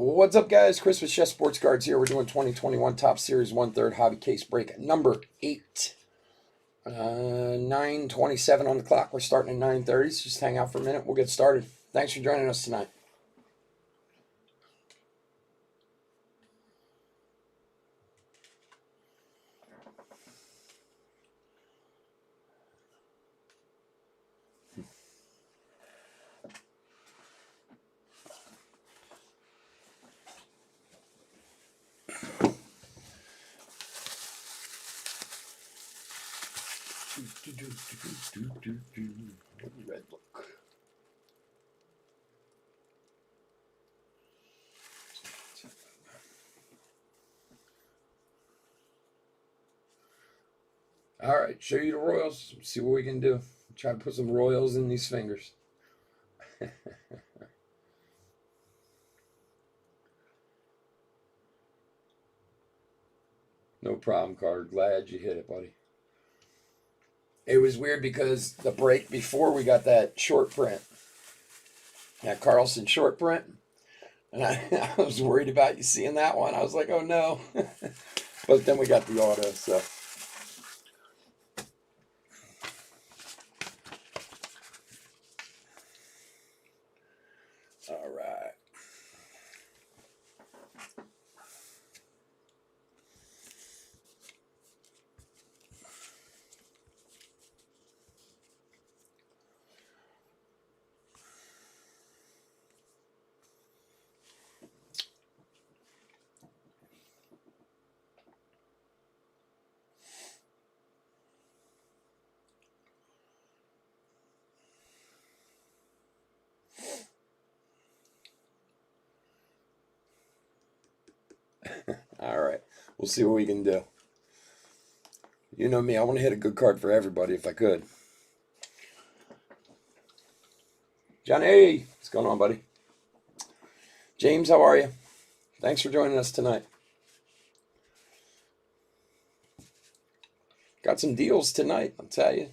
What's up, guys? Chris with Chef Sports Cards here. We're doing 2021 Top Series 1/3 hobby case break number 8. 9:27 on the clock. We're starting at 9:30, so just hang out for a minute. We'll get started. Thanks for joining us tonight. Red look. All right, show you the Royals. See what we can do. Try to put some Royals in these fingers. No problem, Carter. Glad you hit it, buddy. It was weird because the break before we got that short print, that Carlson short print, and I was worried about you seeing that one. I was like, oh no. But then we got the auto, so. All right. All right. We'll see what we can do. You know me, I want to hit a good card for everybody if I could. Johnny, what's going on, buddy? James, how are you? Thanks for joining us tonight. Got some deals tonight, I'll tell you.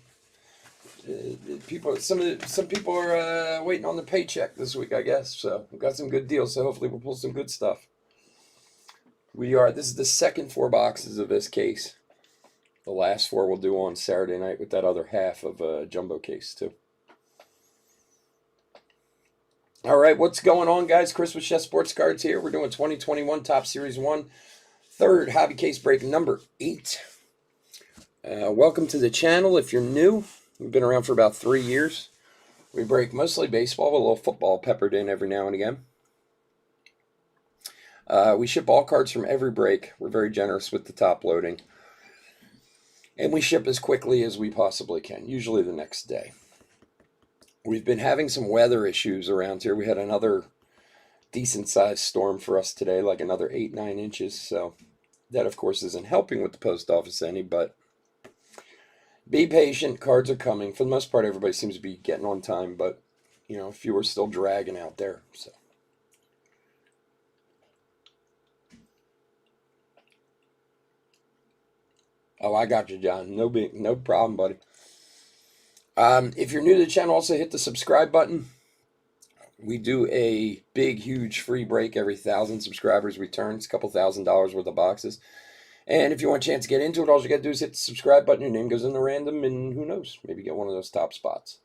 Some people are waiting on the paycheck this week, I guess. So we've got some good deals. So hopefully we'll pull some good stuff. This is the second 4 boxes of this case. The last 4 we'll do on Saturday night with that other half of a jumbo case too. All right, what's going on, guys? Chris with Chef Sports Cards here. We're doing 2021 Top Series 1/3 hobby case break number 8. Welcome to the channel if you're new. We've been around for about 3 years. We break mostly baseball with a little football peppered in every now and again. We ship all cards from every break. We're very generous with the top loading. And we ship as quickly as we possibly can, usually the next day. We've been having some weather issues around here. We had another decent-sized storm for us today, like another 8-9 inches. So that, of course, isn't helping with the post office any, but be patient. Cards are coming. For the most part, everybody seems to be getting on time, but, you know, a few are still dragging out there. So. Oh, I got you, John. No problem, buddy. If you're new to the channel, also hit the subscribe button. We do a big, huge free break every 1,000 subscribers returns, a couple $1,000 worth of boxes. And if you want a chance to get into it, all you got to do is hit the subscribe button. Your name goes in the random, and who knows, maybe get one of those top spots.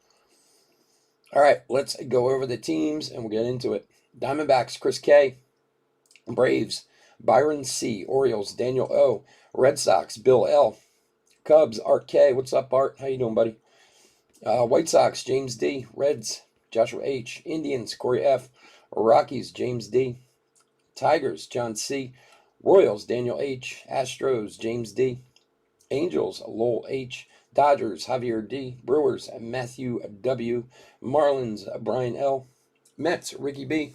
All right, let's go over the teams, and we'll get into it. Diamondbacks, Chris K. Braves, Byron C. Orioles, Daniel O. Red Sox, Bill L. Cubs, Art K. What's up, Art? How you doing, buddy? White Sox, James D. Reds, Joshua H. Indians, Corey F. Rockies, James D. Tigers, John C. Royals, Daniel H. Astros, James D. Angels, Lowell H. Dodgers, Javier D. Brewers, Matthew W. Marlins, Brian L. Mets, Ricky B.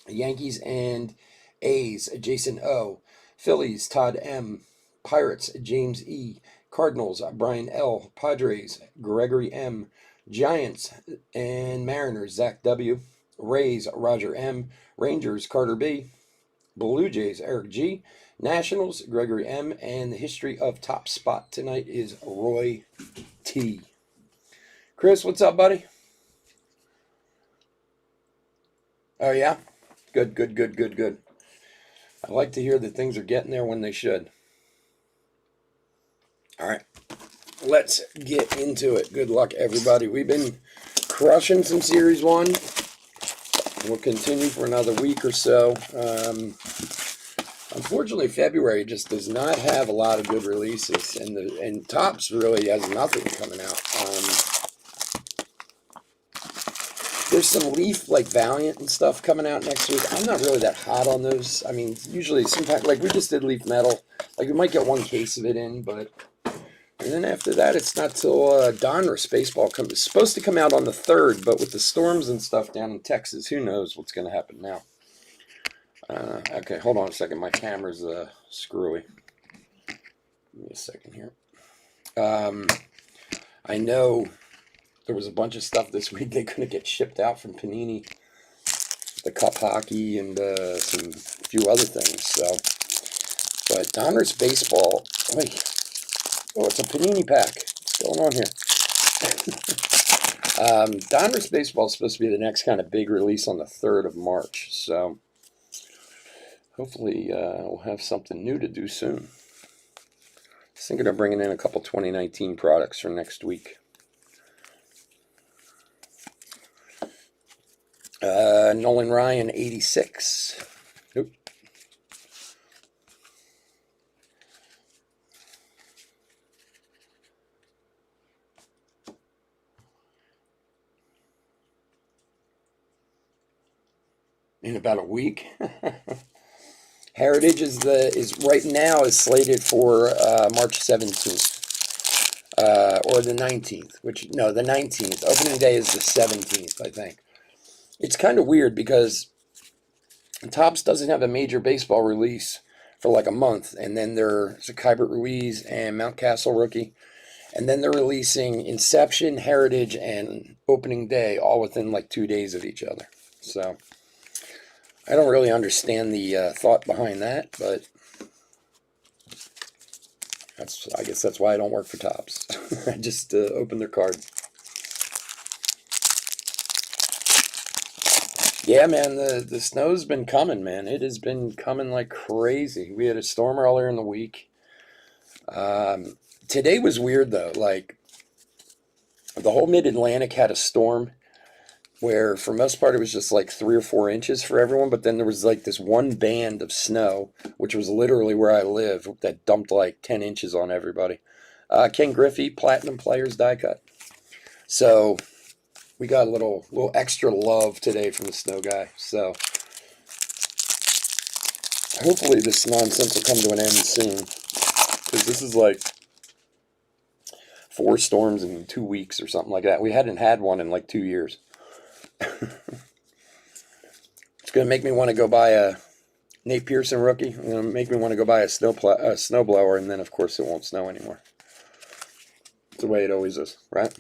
Yankees and A's, Jason O. Phillies, Todd M. Pirates, James E. Cardinals, Brian L. Padres, Gregory M. Giants and Mariners, Zach W. Rays, Roger M. Rangers, Carter B. Blue Jays, Eric G. Nationals, Gregory M. And the history of top spot tonight is Roy T. Chris, what's up, buddy? Oh, yeah? Good, good, good, good, good. I like to hear that things are getting there when they should. All right, let's get into it. Good luck, everybody. We've been crushing some Series 1. We'll continue for another week or so. Unfortunately, February just does not have a lot of good releases, and Topps really has nothing coming out. There's some Leaf, like Valiant and stuff coming out next week. I'm not really that hot on those. I mean, usually sometimes, like we just did Leaf Metal. Like we might get one case of it in, but... And then after that, it's not till Donruss Baseball comes. It's supposed to come out on the 3rd, but with the storms and stuff down in Texas, who knows what's going to happen now. Okay, hold on a second. My camera's screwy. Give me a second here. I know there was a bunch of stuff this week they couldn't get shipped out from Panini. The Cup Hockey and some few other things. So, but Donruss Baseball. Wait. Oh, it's a Panini pack. What's going on here? Donruss Baseball is supposed to be the next kind of big release on the 3rd of March. So hopefully we'll have something new to do soon. I was thinking of bringing in a couple 2019 products for next week. Nolan Ryan, 86. Nope. In about a week. Heritage is right now is slated for March 17th or the 19th. The 19th. Opening day is the 17th, I think. It's kind of weird because Topps doesn't have a major baseball release for like a month, and then there's a Keibert Ruiz and Mountcastle rookie, and then they're releasing Inception, Heritage, and Opening Day all within like 2 days of each other. So I don't really understand the thought behind that, but I guess that's why I don't work for Topps. I just open their cards. Yeah, man, the snow's been coming, man. It has been coming like crazy. We had a storm earlier in the week. Today was weird, though. Like, the whole mid-Atlantic had a storm where, for most part, it was just like 3 or 4 inches for everyone. But then there was like this one band of snow, which was literally where I live, that dumped like 10 inches on everybody. Ken Griffey, Platinum Players die cut. So we got a little extra love today from the snow guy. So hopefully this nonsense will come to an end soon, because this is like 4 storms in 2 weeks or something like that. We hadn't had one in like 2 years. It's going to make me want to go buy a Nate Pearson rookie. It's going to make me want to go buy a snowblower, and then of course it won't snow anymore. It's the way it always is, right?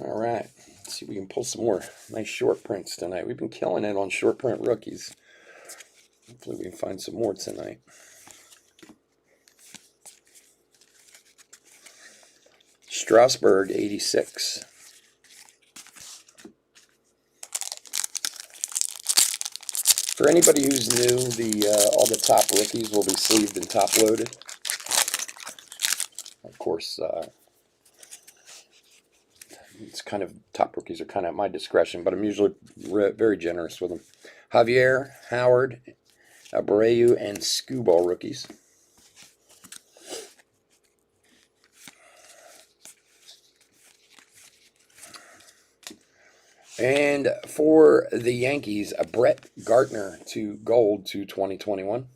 All right, let's see if we can pull some more nice short prints tonight. We've been killing it on short print rookies. Hopefully we can find some more tonight. Strasburg, 86. For anybody who's new, all the top rookies will be sleeved and top loaded. Of course, it's kind of, top rookies are kind of at my discretion, but I'm usually very generous with them. Javier, Howard, Abreu, and Skubal rookies. And for the Yankees, a Brett Gardner to gold to 2021.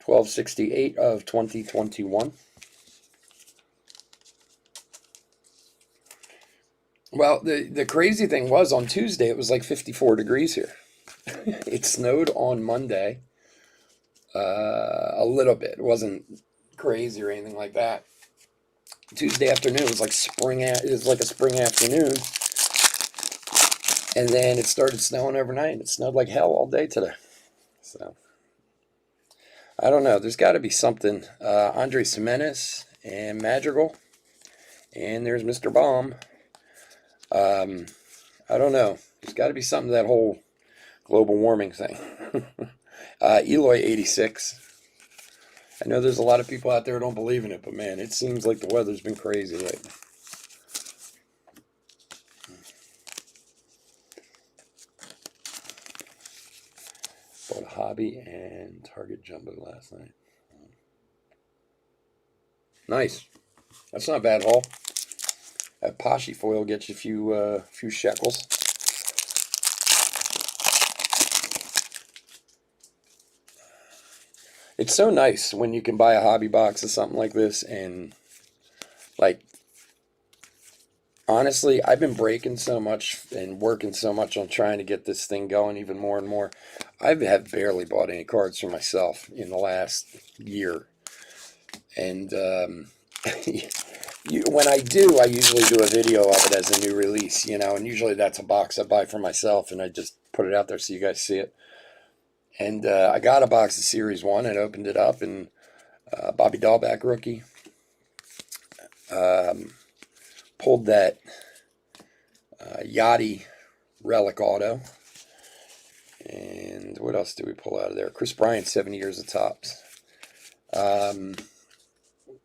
1268 of 2021. Well, the crazy thing was, on Tuesday it was like 54 degrees here. It snowed on Monday a little bit. It wasn't crazy or anything like that. Tuesday afternoon was like it was like a spring afternoon, and then it started snowing overnight. It snowed like hell all day today. So I don't know. There's got to be something. Andres Jimenez and Madrigal. And there's Mr. Bomb. Um, I don't know. There's got to be something to that whole global warming thing. Eloy 86. I know there's a lot of people out there who don't believe in it, but man, it seems like the weather's been crazy lately. Bought a Hobby and Target Jumbo last night. Nice. That's not a bad haul. That Pashi foil gets you a few shekels. It's so nice when you can buy a hobby box of something like this, and like honestly, I've been breaking so much and working so much on trying to get this thing going even more and more. I have barely bought any cards for myself in the last year, and when I do, I usually do a video of it as a new release, and usually that's a box I buy for myself, and I just put it out there so you guys see it. And I got a box of Series 1 and opened it up, and Bobby Dahlback rookie. Pulled that Yachty relic auto. And what else did we pull out of there? Chris Bryant, 70 years of Topps.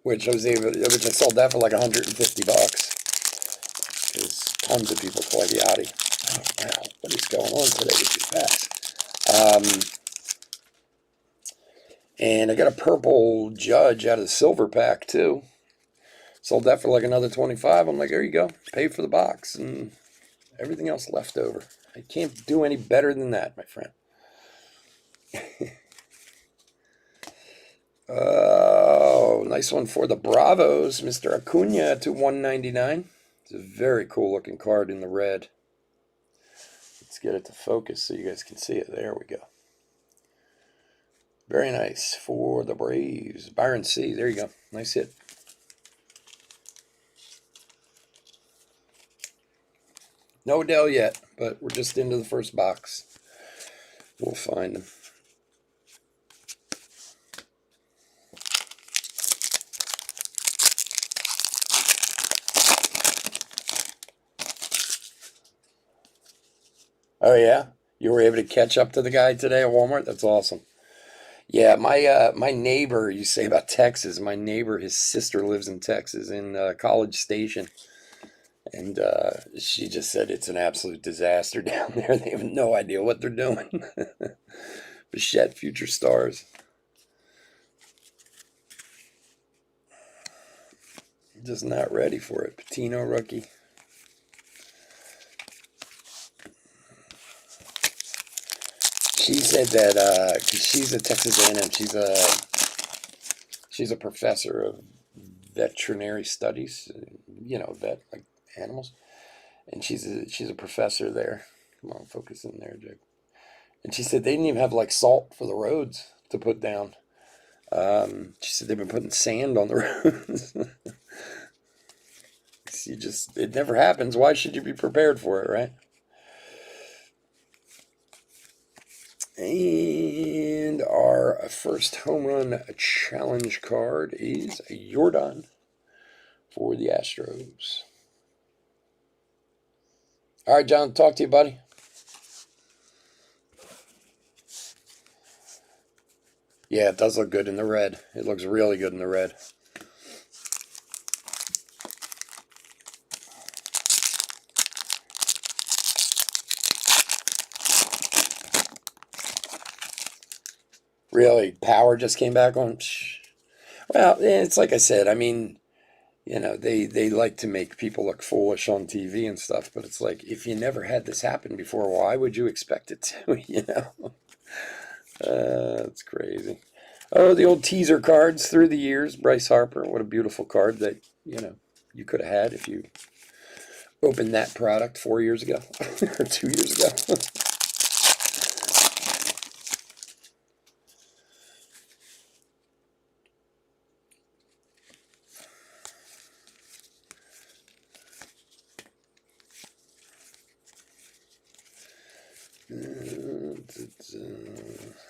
Which I sold that for like $150. Because tons of people play Yachty. Oh, wow, what is going on today with these packs? And I got a purple Judge out of the silver pack too. Sold that for like another $25. I'm like, there you go. Pay for the box and everything else left over. I can't do any better than that, my friend. Oh, nice one for the Bravos, Mr. Acuna to 199. It's a very cool looking card in the red. Let's get it to focus so you guys can see it. There we go. Very nice for the Braves. Byron C. There you go. Nice hit. No Dell yet, but we're just into the first box. We'll find them. Oh yeah, you were able to catch up to the guy today at Walmart. That's awesome. Yeah, my neighbor. You say about Texas. My neighbor, his sister lives in Texas in College Station, and she just said it's an absolute disaster down there. They have no idea what they're doing. Bichette Future Stars. Just not ready for it. Patino rookie. She said that cause she's a Texas A&M. She's a professor of veterinary studies. Vet like animals, and she's a professor there. Come on, focus in there, Jake. And she said they didn't even have like salt for the roads to put down. She said they've been putting sand on the roads. It never happens. Why should you be prepared for it, right? And our first home run challenge card is Jordan for the Astros. All right, John, talk to you, buddy. Yeah, it does look good in the red. It looks really good in the red. Really, power just came back on. Well, it's like I said. I mean, they like to make people look foolish on TV and stuff, but it's like if you never had this happen before, why would you expect it to? It's crazy. Oh, the old teaser cards through the years. Bryce Harper, what a beautiful card that you could have had if you opened that product 4 years ago or 2 years ago.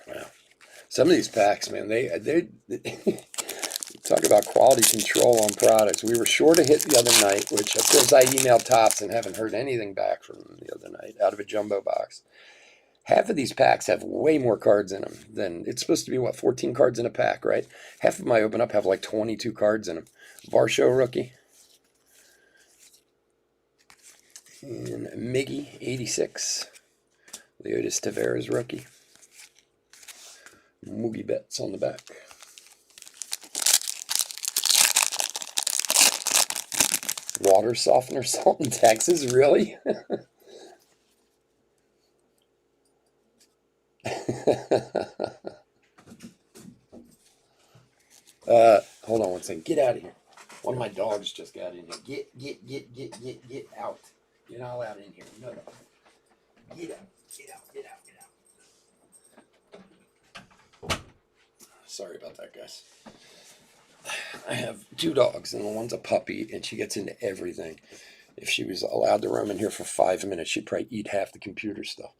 Wow. Some of these packs, man, they talk about quality control on products. We were short a hit the other night, which of course I emailed Topps and haven't heard anything back from them the other night out of a jumbo box. Half of these packs have way more cards in them than it's supposed to be. What, 14 cards in a pack, right? Half of them I open up have like 22 cards in them. Varsho rookie. And Miggy 86. Leotis Taveras rookie. Moogie Betts on the back. Water softener salt in Texas, really? Hold on one second. Get out of here. One of my dogs just got in here. Get out. You're not allowed in here. No. Get out. Sorry about that, guys. I have 2 dogs, and the one's a puppy, and she gets into everything. If she was allowed to roam in here for 5 minutes, she'd probably eat half the computer stuff.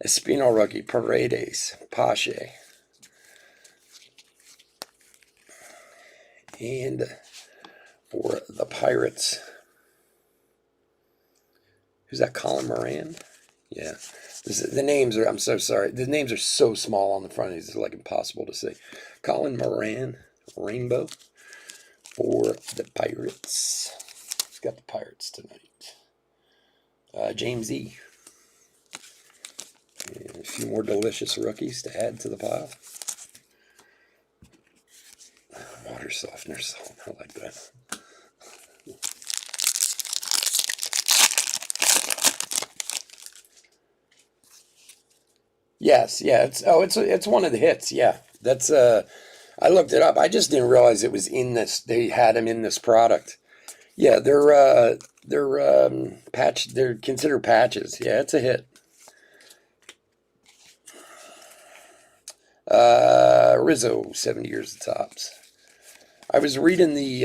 Espino rookie, Paredes, Pache. And for the Pirates, who's that, Colin Moran? Yeah. The names are, I'm so sorry, the names are so small on the front of these, it's like impossible to see. Colin Moran, Rainbow, for the Pirates. Who's got the Pirates tonight? James E. And a few more delicious rookies to add to the pile. Water softener salt, I like that. Yes, yeah, it's one of the hits. Yeah, that's I looked it up. I just didn't realize it was in this. They had them in this product. Yeah, they're patch. They're considered patches. Yeah, it's a hit. Rizzo, 70 years of Topps. I was reading the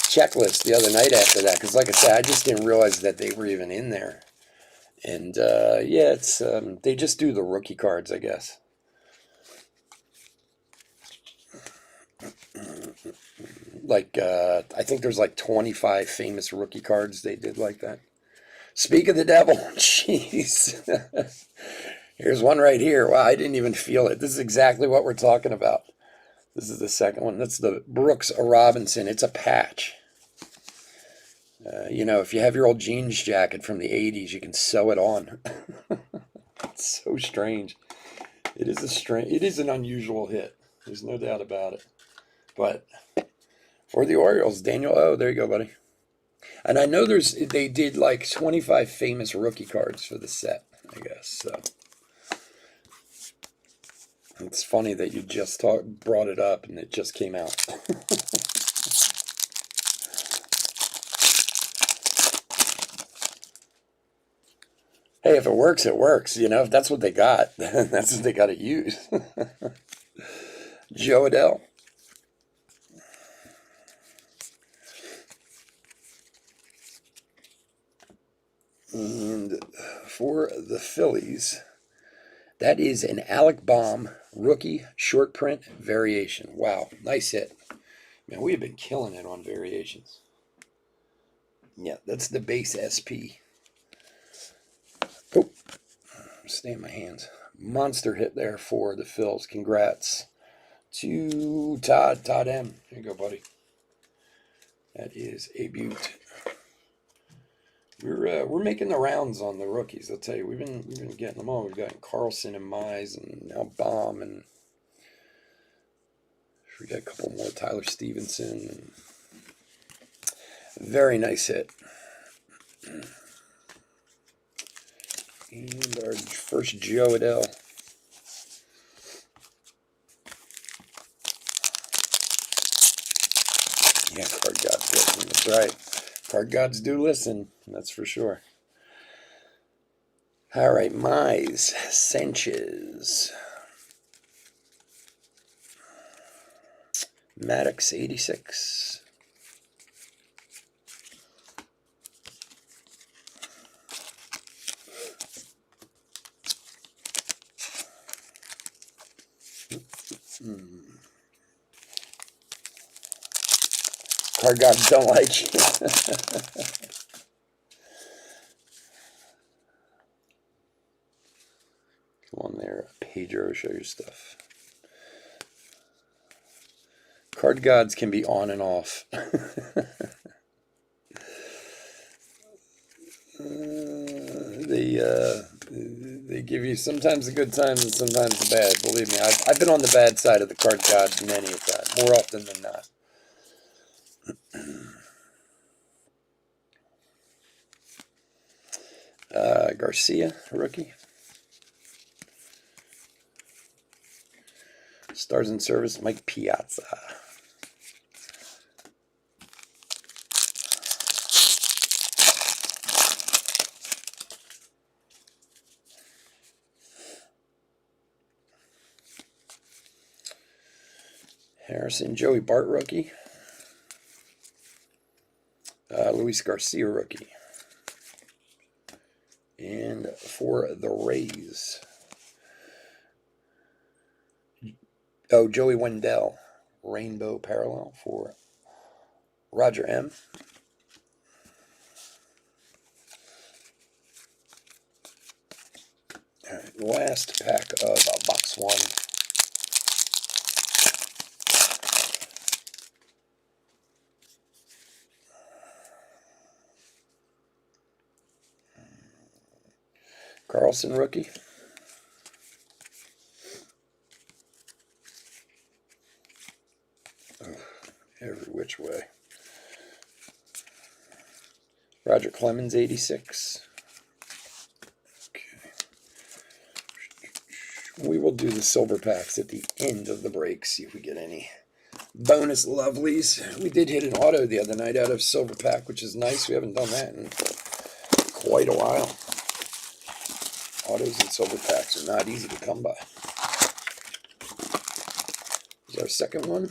checklist the other night after that because, like I said, I just didn't realize that they were even in there. And yeah, it's they just do the rookie cards, I guess. Like I think there's like 25 famous rookie cards they did like that. Speak of the devil, jeez. Here's one right here. Wow, I didn't even feel it. This is exactly what we're talking about. This is the second one. That's the Brooks Robinson. It's a patch. You know, if you have your old jeans jacket from the 80s, you can sew it on. It's so strange. It is an unusual hit. There's no doubt about it. But for the Orioles, Daniel O, there you go, buddy. And I know they did like 25 famous rookie cards for the set, I guess. So it's funny that you just brought it up and it just came out. Hey, if it works, it works. You know, if that's what they got, that's what they got to use. Jo Adell. And for the Phillies, that is an Alec Bohm rookie short print variation. Wow, nice hit. Man, we have been killing it on variations. Yeah, that's the base SP. Oh, stay in my hands. Monster hit there for the Phils. Congrats to Todd M. Here you go, buddy. That is a beaut. We're making the rounds on the rookies. I'll tell you, we've been getting them all. We've got Carlson and Mize, and now Bohm, and we got a couple more. Tyler Stevenson. Very nice hit. And our first Jo Adell. Yeah, card gods listen. That's right. Card gods do listen. That's for sure. All right, Mize, Sanchez, Maddox 86. Card gods don't like you. Come on there, Pedro, show your stuff. Card gods can be on and off. They give you sometimes the good times and sometimes the bad. Believe me, I've been on the bad side of the card gods many a time, more often than not. Garcia, rookie. Stars in Service, Mike Piazza. Harrison, Joey Bart, rookie. Luis Garcia, rookie. And for the Rays, Joey Wendell, Rainbow Parallel for Roger M. All right, last pack of box one. Carlson, rookie. Every which way. Roger Clemens, 86. Okay. We will do the silver packs at the end of the break, see if we get any bonus lovelies. We did hit an auto the other night out of silver pack, which is nice. We haven't done that in quite a while. Autos and silver packs are not easy to come by. Here's our second one.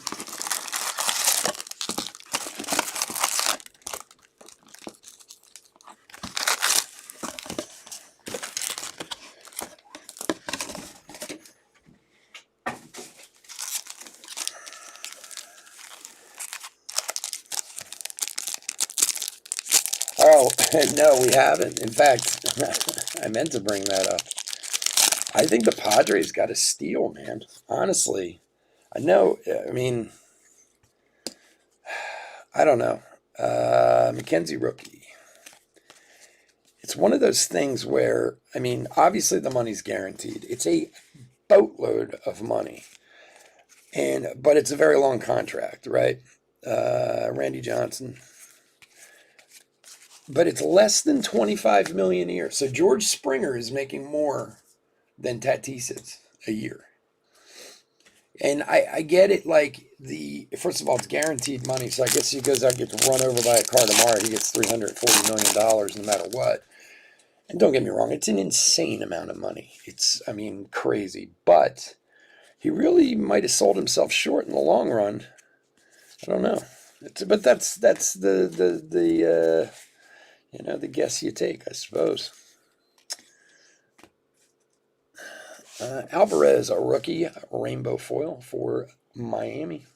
Oh, no, we haven't. In fact, I meant to bring that up. I think the Padres got a steal, man. Honestly. I know, I mean, I don't know. McKenzie, rookie. It's one of those things where, I mean, obviously the money's guaranteed. It's a boatload of money. But it's a very long contract, right? Randy Johnson. But it's less than $25 million a year. So George Springer is making more than Tatis is a year. And I get it, like, first of all, it's guaranteed money, so I guess he goes out and gets run over by a car tomorrow. He gets $340 million no matter what. And don't get me wrong, it's an insane amount of money. It's, I mean, crazy. But he really might have sold himself short in the long run. I don't know. But that's the the guess you take, I suppose. Alvarez, a rookie, rainbow foil for Miami.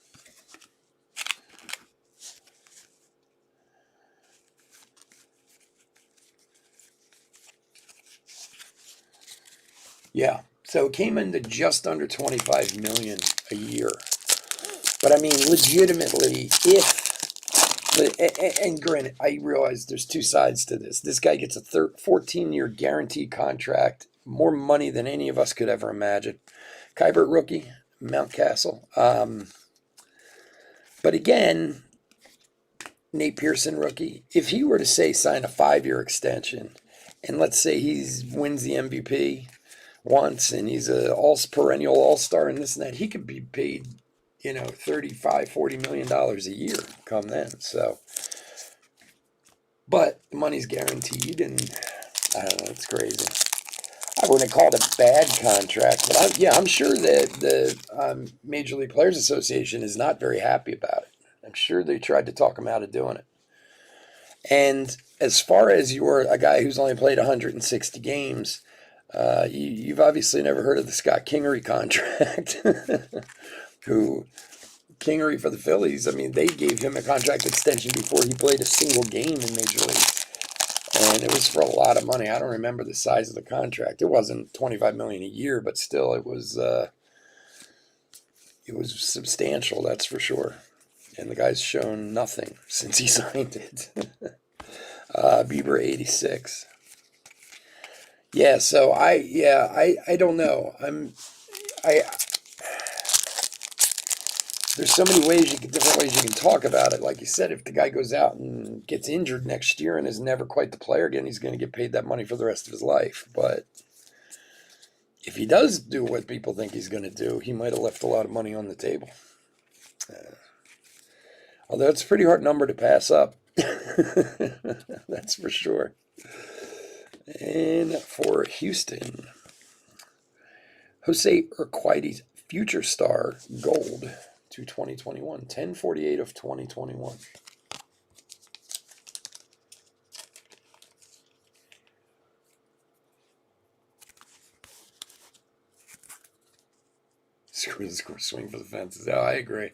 Yeah, so it came into just under $25 million a year. But I mean, legitimately, and granted, I realize there's two sides to this. This guy gets a 14-year guaranteed contract, more money than any of us could ever imagine. Kuiper, rookie, Mountcastle. But again, Nate Pearson, rookie. If he were to sign a 5-year extension, and let's say he wins the MVP once, and he's a perennial all-star and this and that, he could be paid, $35-40 million a year come then. So, but the money's guaranteed, and I don't know, it's crazy. I wouldn't call it a bad contract, but I'm sure that the Major League Players Association is not very happy about it. I'm sure they tried to talk him out of doing it. And as far as you're a guy who's only played 160 games, you've obviously never heard of the Scott Kingery contract, who Kingery for the Phillies, I mean, they gave him a contract extension before he played a single game in Major League. And it was for a lot of money. I don't remember the size of the contract. It wasn't $25 million a year, but still, it was substantial, that's for sure. And the guy's shown nothing since he signed it. Bieber 86. Yeah, so I don't know. There's so many different ways you can talk about it. Like you said, if the guy goes out and gets injured next year and is never quite the player again, he's going to get paid that money for the rest of his life. But if he does do what people think he's going to do, he might have left a lot of money on the table. Although it's a pretty hard number to pass up. That's for sure. And for Houston, Jose Urquidy, Future Star Gold to 2021. 1048 of 2021. Swing for the fences. Oh, I agree.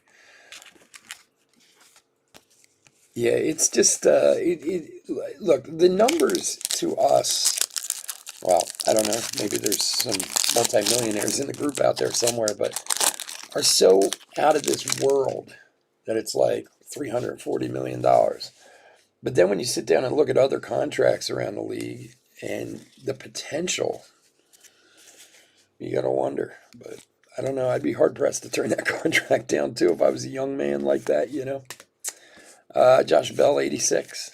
Yeah, it's just, look, the numbers to us, well, I don't know, maybe there's some multimillionaires in the group out there somewhere, but are so out of this world that it's like $340 million. But then when you sit down and look at other contracts around the league and the potential, you got to wonder. But I don't know, I'd be hard-pressed to turn that contract down, too, if I was a young man like that, you know. Josh Bell, 86.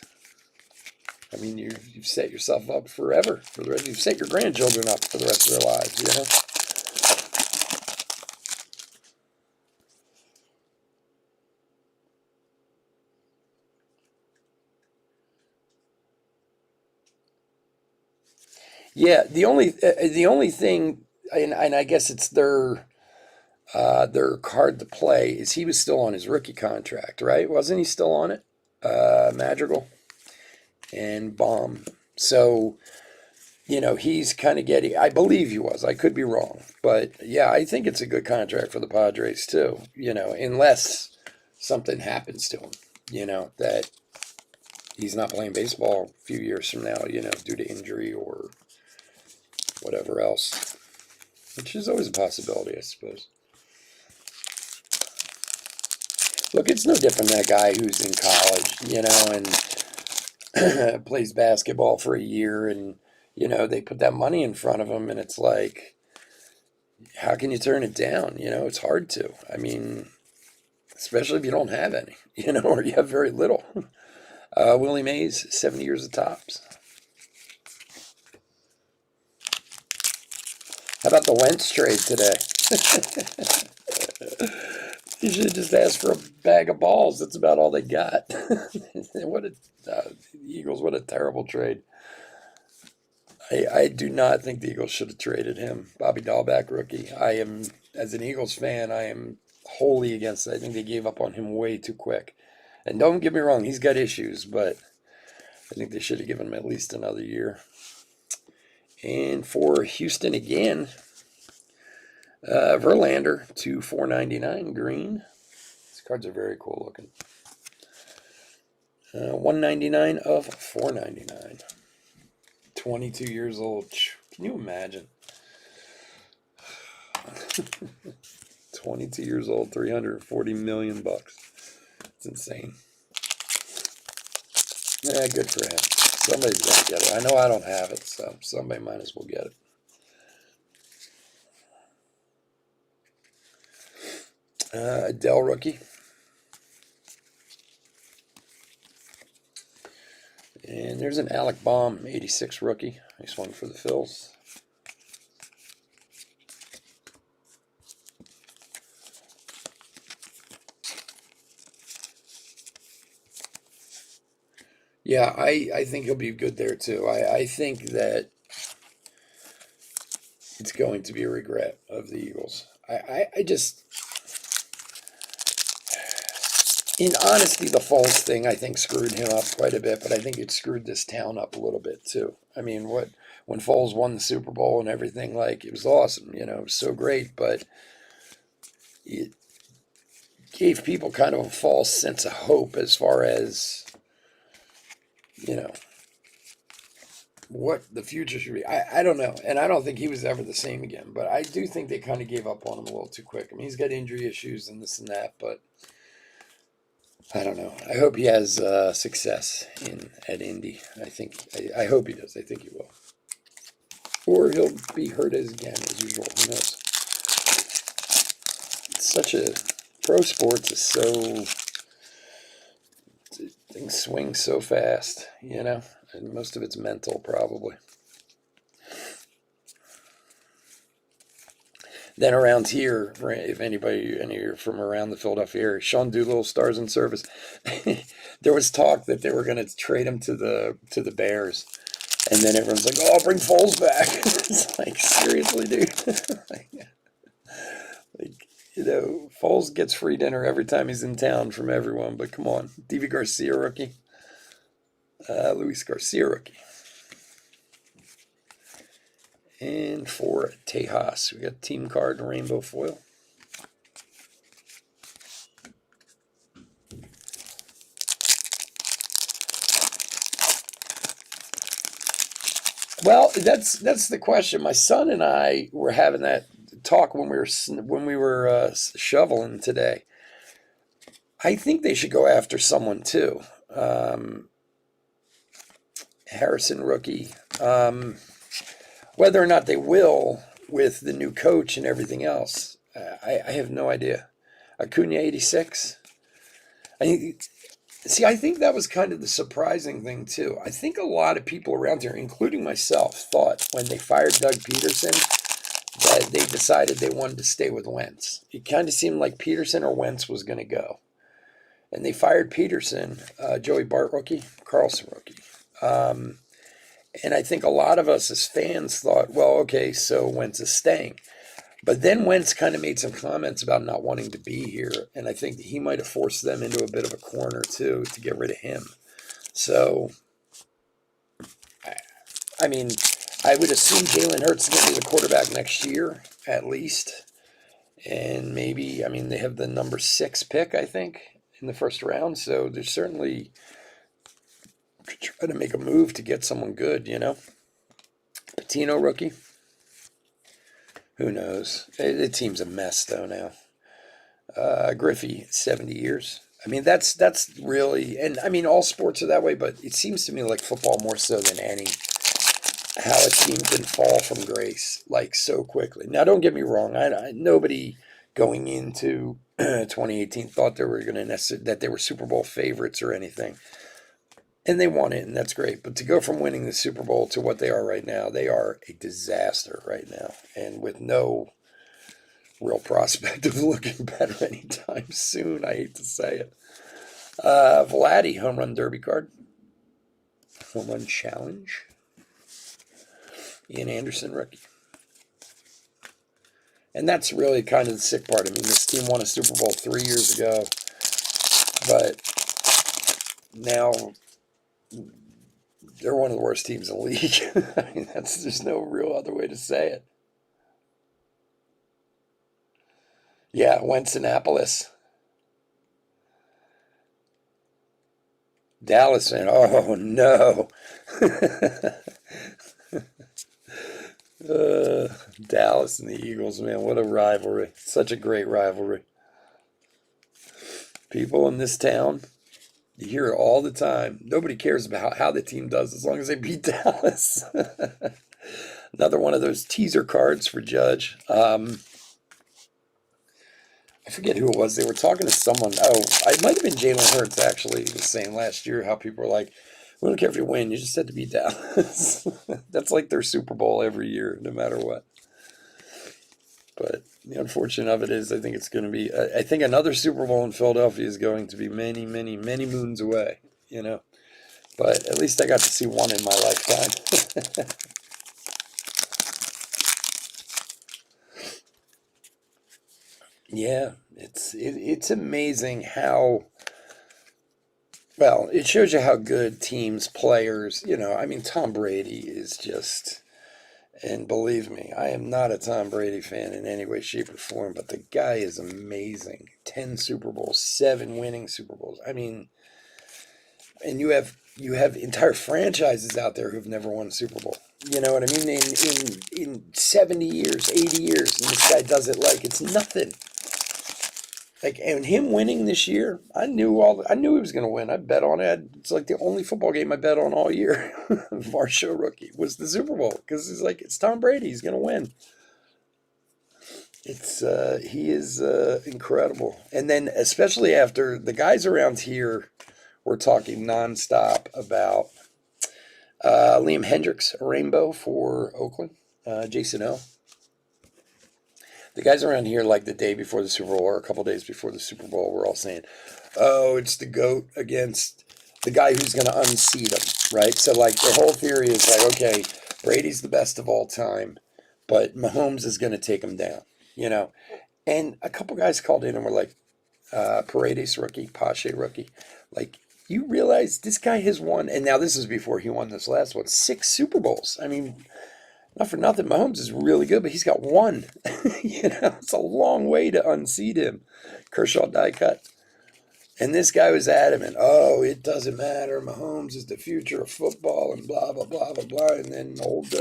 I mean, you've set yourself up forever. You've set your grandchildren up for the rest of their lives, you know. Yeah, the only thing, and I guess it's their card to play, is he was still on his rookie contract, right? Wasn't he still on it? Madrigal and Baum. So, you know, he's kind of getting, I believe he was. I could be wrong. But, yeah, I think it's a good contract for the Padres, too, you know, unless something happens to him, you know, that he's not playing baseball a few years from now, you know, due to injury or whatever else, which is always a possibility, I suppose. Look, it's no different than a guy who's in college, you know, and plays basketball for a year, and, you know, they put that money in front of him, and it's like, how can you turn it down? You know, it's hard to. I mean, especially if you don't have any, you know, or you have very little. Willie Mays, 70 years of Topps. How about the Wentz trade today? You should have just asked for a bag of balls. That's about all they got. The Eagles, what a terrible trade. I do not think the Eagles should have traded him. Bobby Dahlbeck, rookie. As an Eagles fan, I am wholly against it. I think they gave up on him way too quick. And don't get me wrong, he's got issues, but I think they should have given him at least another year. And for Houston again, Verlander to 499 green. These cards are very cool looking. 199 of 499. 22 years old. Can you imagine? 22 years old, $340 million. It's insane. Yeah, good for him. Somebody's going to get it. I know I don't have it, so somebody might as well get it. Adele rookie. And there's an Alec Baum, 86 rookie. Nice one for the Phils. Yeah, I think he'll be good there too. I think that it's going to be a regret of the Eagles. I just, in honesty, the Foles thing, I think, screwed him up quite a bit, but I think it screwed this town up a little bit too. I mean, when Foles won the Super Bowl and everything, like, it was awesome, you know, it was so great, but gave people kind of a false sense of hope as far as, you know, what the future should be. I don't know. And I don't think he was ever the same again. But I do think they kind of gave up on him a little too quick. I mean, he's got injury issues and this and that, but I don't know. I hope he has success at Indy. I hope he does. I think he will. Or he'll be hurt again, as usual. Who knows? It's such a... Pro sports is so... Things swing so fast, you know? And most of it's mental, probably. Then around here, if any of you are from around the Philadelphia area, Sean Doolittle, Stars in Service. There was talk that they were going to trade him to the Bears, and then everyone's like, "Oh, I'll bring Foles back." It's like, seriously, dude. like, you know, Foles gets free dinner every time he's in town from everyone. But come on, Deivi Garcia rookie, Luis Garcia rookie. And for Tejas, we got team card and rainbow foil. Well, that's the question. My son and I were having that talk when we were shoveling today. I think they should go after someone too. Harrison rookie. Whether or not they will with the new coach and everything else, I have no idea. Acuna 86. I think that was kind of the surprising thing too. I think a lot of people around here, including myself, thought when they fired Doug Peterson that they decided they wanted to stay with Wentz. It kind of seemed like Peterson or Wentz was going to go. And they fired Peterson, Joey Bart rookie, Carlson rookie. And I think a lot of us as fans thought, well, okay, so Wentz is staying. But then Wentz kind of made some comments about not wanting to be here. And I think he might have forced them into a bit of a corner, too, to get rid of him. So, I mean, I would assume Jalen Hurts is going to be the quarterback next year, at least. And maybe, I mean, they have the number 6 pick, I think, in the first round. So there's certainly... try to make a move to get someone good, you know. Patino rookie. Who knows? The team's a mess though now. Griffey, 70 years. I mean, that's really, and I mean, all sports are that way, but it seems to me like football more so than any, how a team can fall from grace like so quickly. Now, don't get me wrong. Nobody going into 2018 thought they were going to that they were Super Bowl favorites or anything. And they won it, and that's great. But to go from winning the Super Bowl to what they are right now, they are a disaster right now. And with no real prospect of looking better anytime soon, I hate to say it. Vladdy, home run derby card. Home run challenge. Ian Anderson, rookie. And that's really kind of the sick part. I mean, this team won a Super Bowl 3 years ago. But now... they're one of the worst teams in the league. I mean, there's no real other way to say it. Yeah, Wentz-Annapolis. Dallas fan. Oh, no. Dallas and the Eagles, man. What a rivalry. Such a great rivalry. People in this town... you hear it all the time. Nobody cares about how the team does as long as they beat Dallas. Another one of those teaser cards for Judge. I forget who it was. They were talking to someone. Oh, it might have been Jalen Hurts, actually. He was saying last year how people were like, we don't care if you win. You just had to beat Dallas. That's like their Super Bowl every year, no matter what. But the unfortunate of it is, I think it's going to be, I think another Super Bowl in Philadelphia is going to be many, many, many moons away, you know. But at least I got to see one in my lifetime. Yeah, it's amazing how, well, it shows you how good teams, players, you know, I mean, Tom Brady is just... And believe me, I am not a Tom Brady fan in any way, shape, or form, but the guy is amazing. 10 Super Bowls, 7 winning Super Bowls. I mean, and you have entire franchises out there who've never won a Super Bowl. You know what I mean? In 70 years, 80 years, and this guy does it like it's nothing. Like, and him winning this year, I knew he was going to win. I bet on it. It's like the only football game I bet on all year. Varsho rookie was the Super Bowl because it's like it's Tom Brady. He's going to win. He is incredible. And then especially after the guys around here were talking nonstop about Liam Hendricks, a rainbow for Oakland, Jason O. The guys around here, like the day before the Super Bowl or a couple days before the Super Bowl, were all saying, "Oh, it's the GOAT against the guy who's going to unseat him," right? So, like, the whole theory is like, okay, Brady's the best of all time, but Mahomes is going to take him down, you know? And a couple guys called in and were like, Paredes rookie, Pache rookie, like, you realize this guy has won, and now this is before he won this last one, 6 Super Bowls. I mean, not for nothing, Mahomes is really good, but he's got one. You know, it's a long way to unseat him. Kershaw die cut. And this guy was adamant, oh, it doesn't matter. Mahomes is the future of football and blah, blah, blah, blah, blah. And then old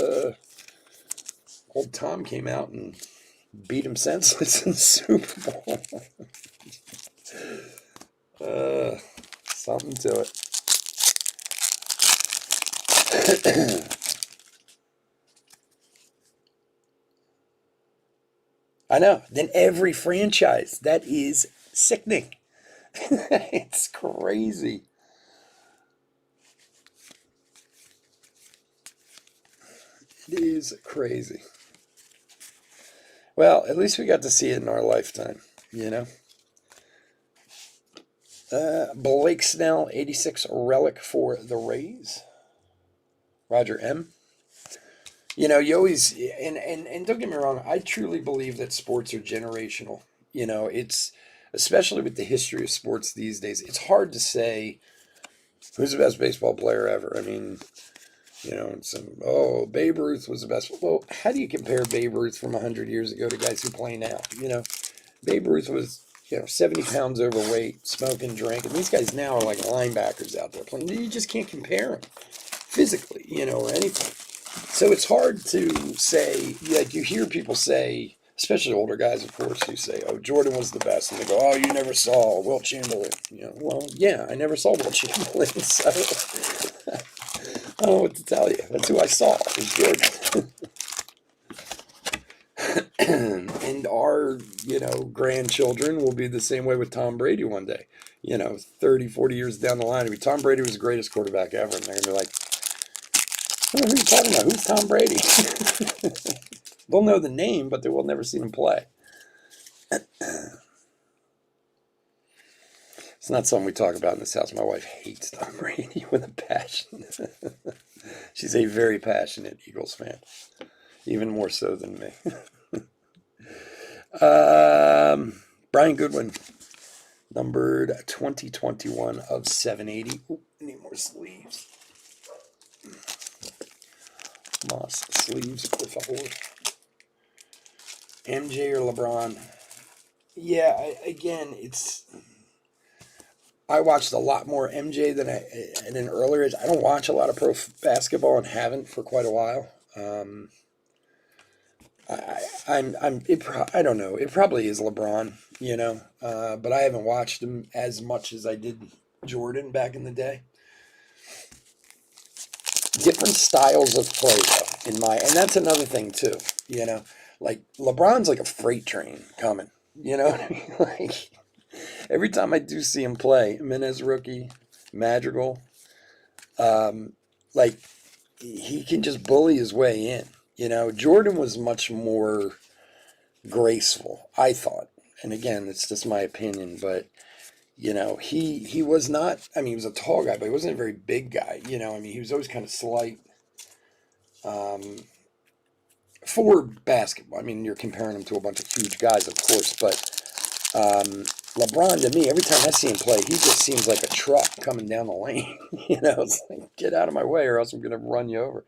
Tom came out and beat him senseless in the Super Bowl. Something to it. I know. Then every franchise. That is sickening. It's crazy. It is crazy. Well, at least we got to see it in our lifetime, you know? Blake Snell, 86 relic for the Rays. Roger M. You know, you always, and don't get me wrong, I truly believe that sports are generational. You know, it's, especially with the history of sports these days, it's hard to say who's the best baseball player ever. I mean, you know, Babe Ruth was the best. Well, how do you compare Babe Ruth from 100 years ago to guys who play now? You know, Babe Ruth was, 70 pounds overweight, smoking, drinking. These guys now are like linebackers out there playing. You just can't compare them physically, or anything. So it's hard to say, like you hear people say, especially older guys, of course, who say, oh, Jordan was the best. And they go, oh, you never saw Wilt Chamberlain. Well, yeah, I never saw Wilt Chamberlain. So I don't know what to tell you. That's who I saw. It was Jordan. And our, grandchildren will be the same way with Tom Brady one day. 30, 40 years down the line. I mean, Tom Brady was the greatest quarterback ever. And they're going to be like, I don't know who you're talking about. Who's Tom Brady? They'll know the name, but they will never see him play. It's not something we talk about in this house. My wife hates Tom Brady with a passion. She's a very passionate Eagles fan, even more so than me. Brian Goodwin, numbered 2021 of 780. Ooh, I need more sleeves. Moss sleeves, por favor. MJ or LeBron? Yeah, I watched a lot more MJ than at an earlier age. I don't watch a lot of pro basketball and haven't for quite a while. I don't know. It probably is LeBron, but I haven't watched him as much as I did Jordan back in the day. Different styles of play, though, and that's another thing too. Like LeBron's like a freight train coming. You know what I mean? Like every time I do see him play, Jimenez rookie, Madrigal, like he can just bully his way in. Jordan was much more graceful, I thought. And again, it's just my opinion, but he was not, I mean, he was a tall guy, but he wasn't a very big guy. I mean, he was always kind of slight. For basketball, I mean, you're comparing him to a bunch of huge guys, of course, but LeBron, to me, every time I see him play, he just seems like a truck coming down the lane. It's like, get out of my way or else I'm going to run you over.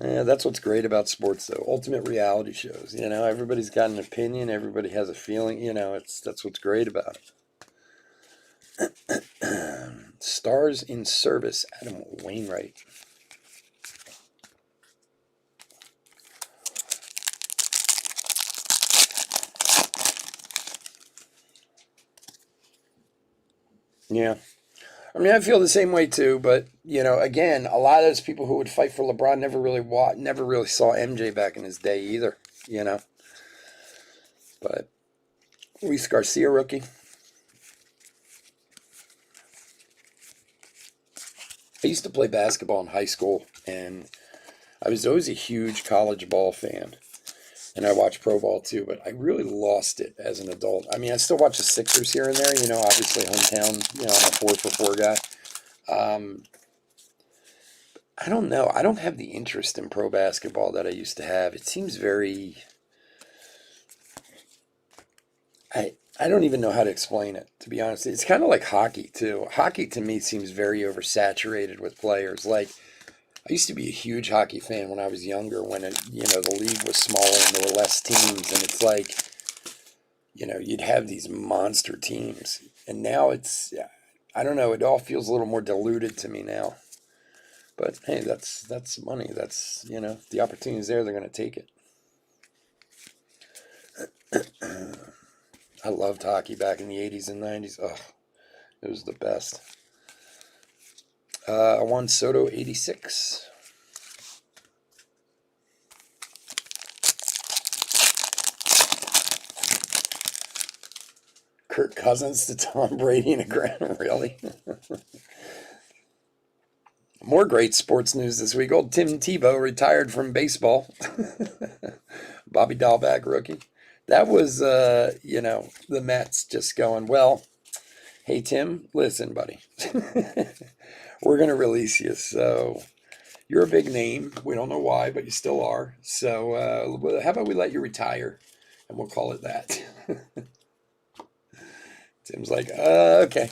Yeah, that's what's great about sports, though. Ultimate reality shows. Everybody's got an opinion. Everybody has a feeling. That's what's great about it. Stars in Service, Adam Wainwright. Yeah. I mean, I feel the same way too, but again, a lot of those people who would fight for LeBron never really saw MJ back in his day either, you know. But Luis Garcia rookie. I used to play basketball in high school, and I was always a huge college ball fan, and I watched pro ball too. But I really lost it as an adult. I mean, I still watch the Sixers here and there. Obviously hometown. I'm a 4-for-4 guy. Um, I don't know. I don't have the interest in pro basketball that I used to have. It seems very. I don't even know how to explain it, to be honest. It's kind of like hockey too. Hockey to me seems very oversaturated with players. Like I used to be a huge hockey fan when I was younger, when the league was smaller and there were less teams, and it's like you'd have these monster teams, and now it's I don't know. It all feels a little more diluted to me now. But hey, that's money. That's if the opportunity's there, they're going to take it. I loved hockey back in the 80s and 90s. Oh, it was the best. Juan Soto 86. Kirk Cousins to Tom Brady in a grand. Really? More great sports news this week. Old Tim Tebow retired from baseball. Bobby Dahlback rookie. That was, the Mets just going, well, hey, Tim, listen, buddy. We're going to release you. So you're a big name. We don't know why, but you still are. So how about we let you retire? And we'll call it that. Tim's like, okay.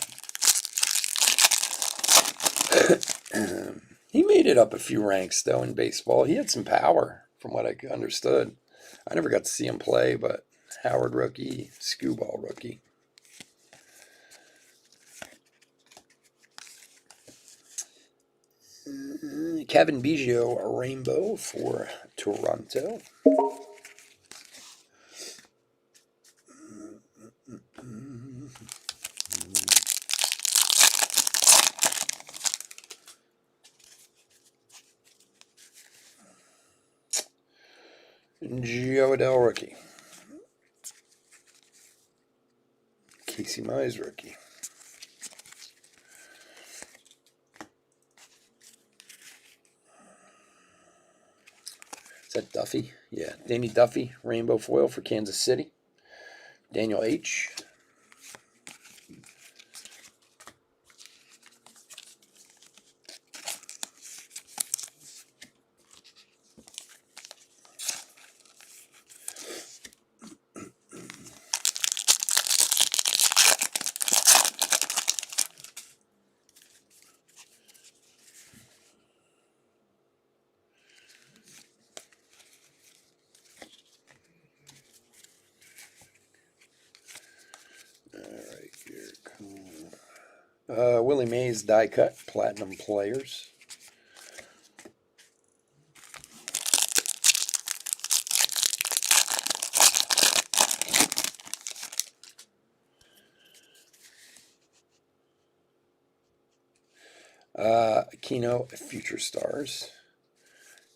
He made it up a few ranks, though, in baseball. He had some power, from what I understood. I never got to see him play, but Howard rookie, Skewball rookie. Kevin Biggio, a rainbow for Toronto. Jo Adell rookie. Casey Mize rookie. Is that Duffy? Yeah, Danny Duffy, rainbow foil for Kansas City. Daniel H. Willie Mays die cut, platinum players. Aquino, future stars.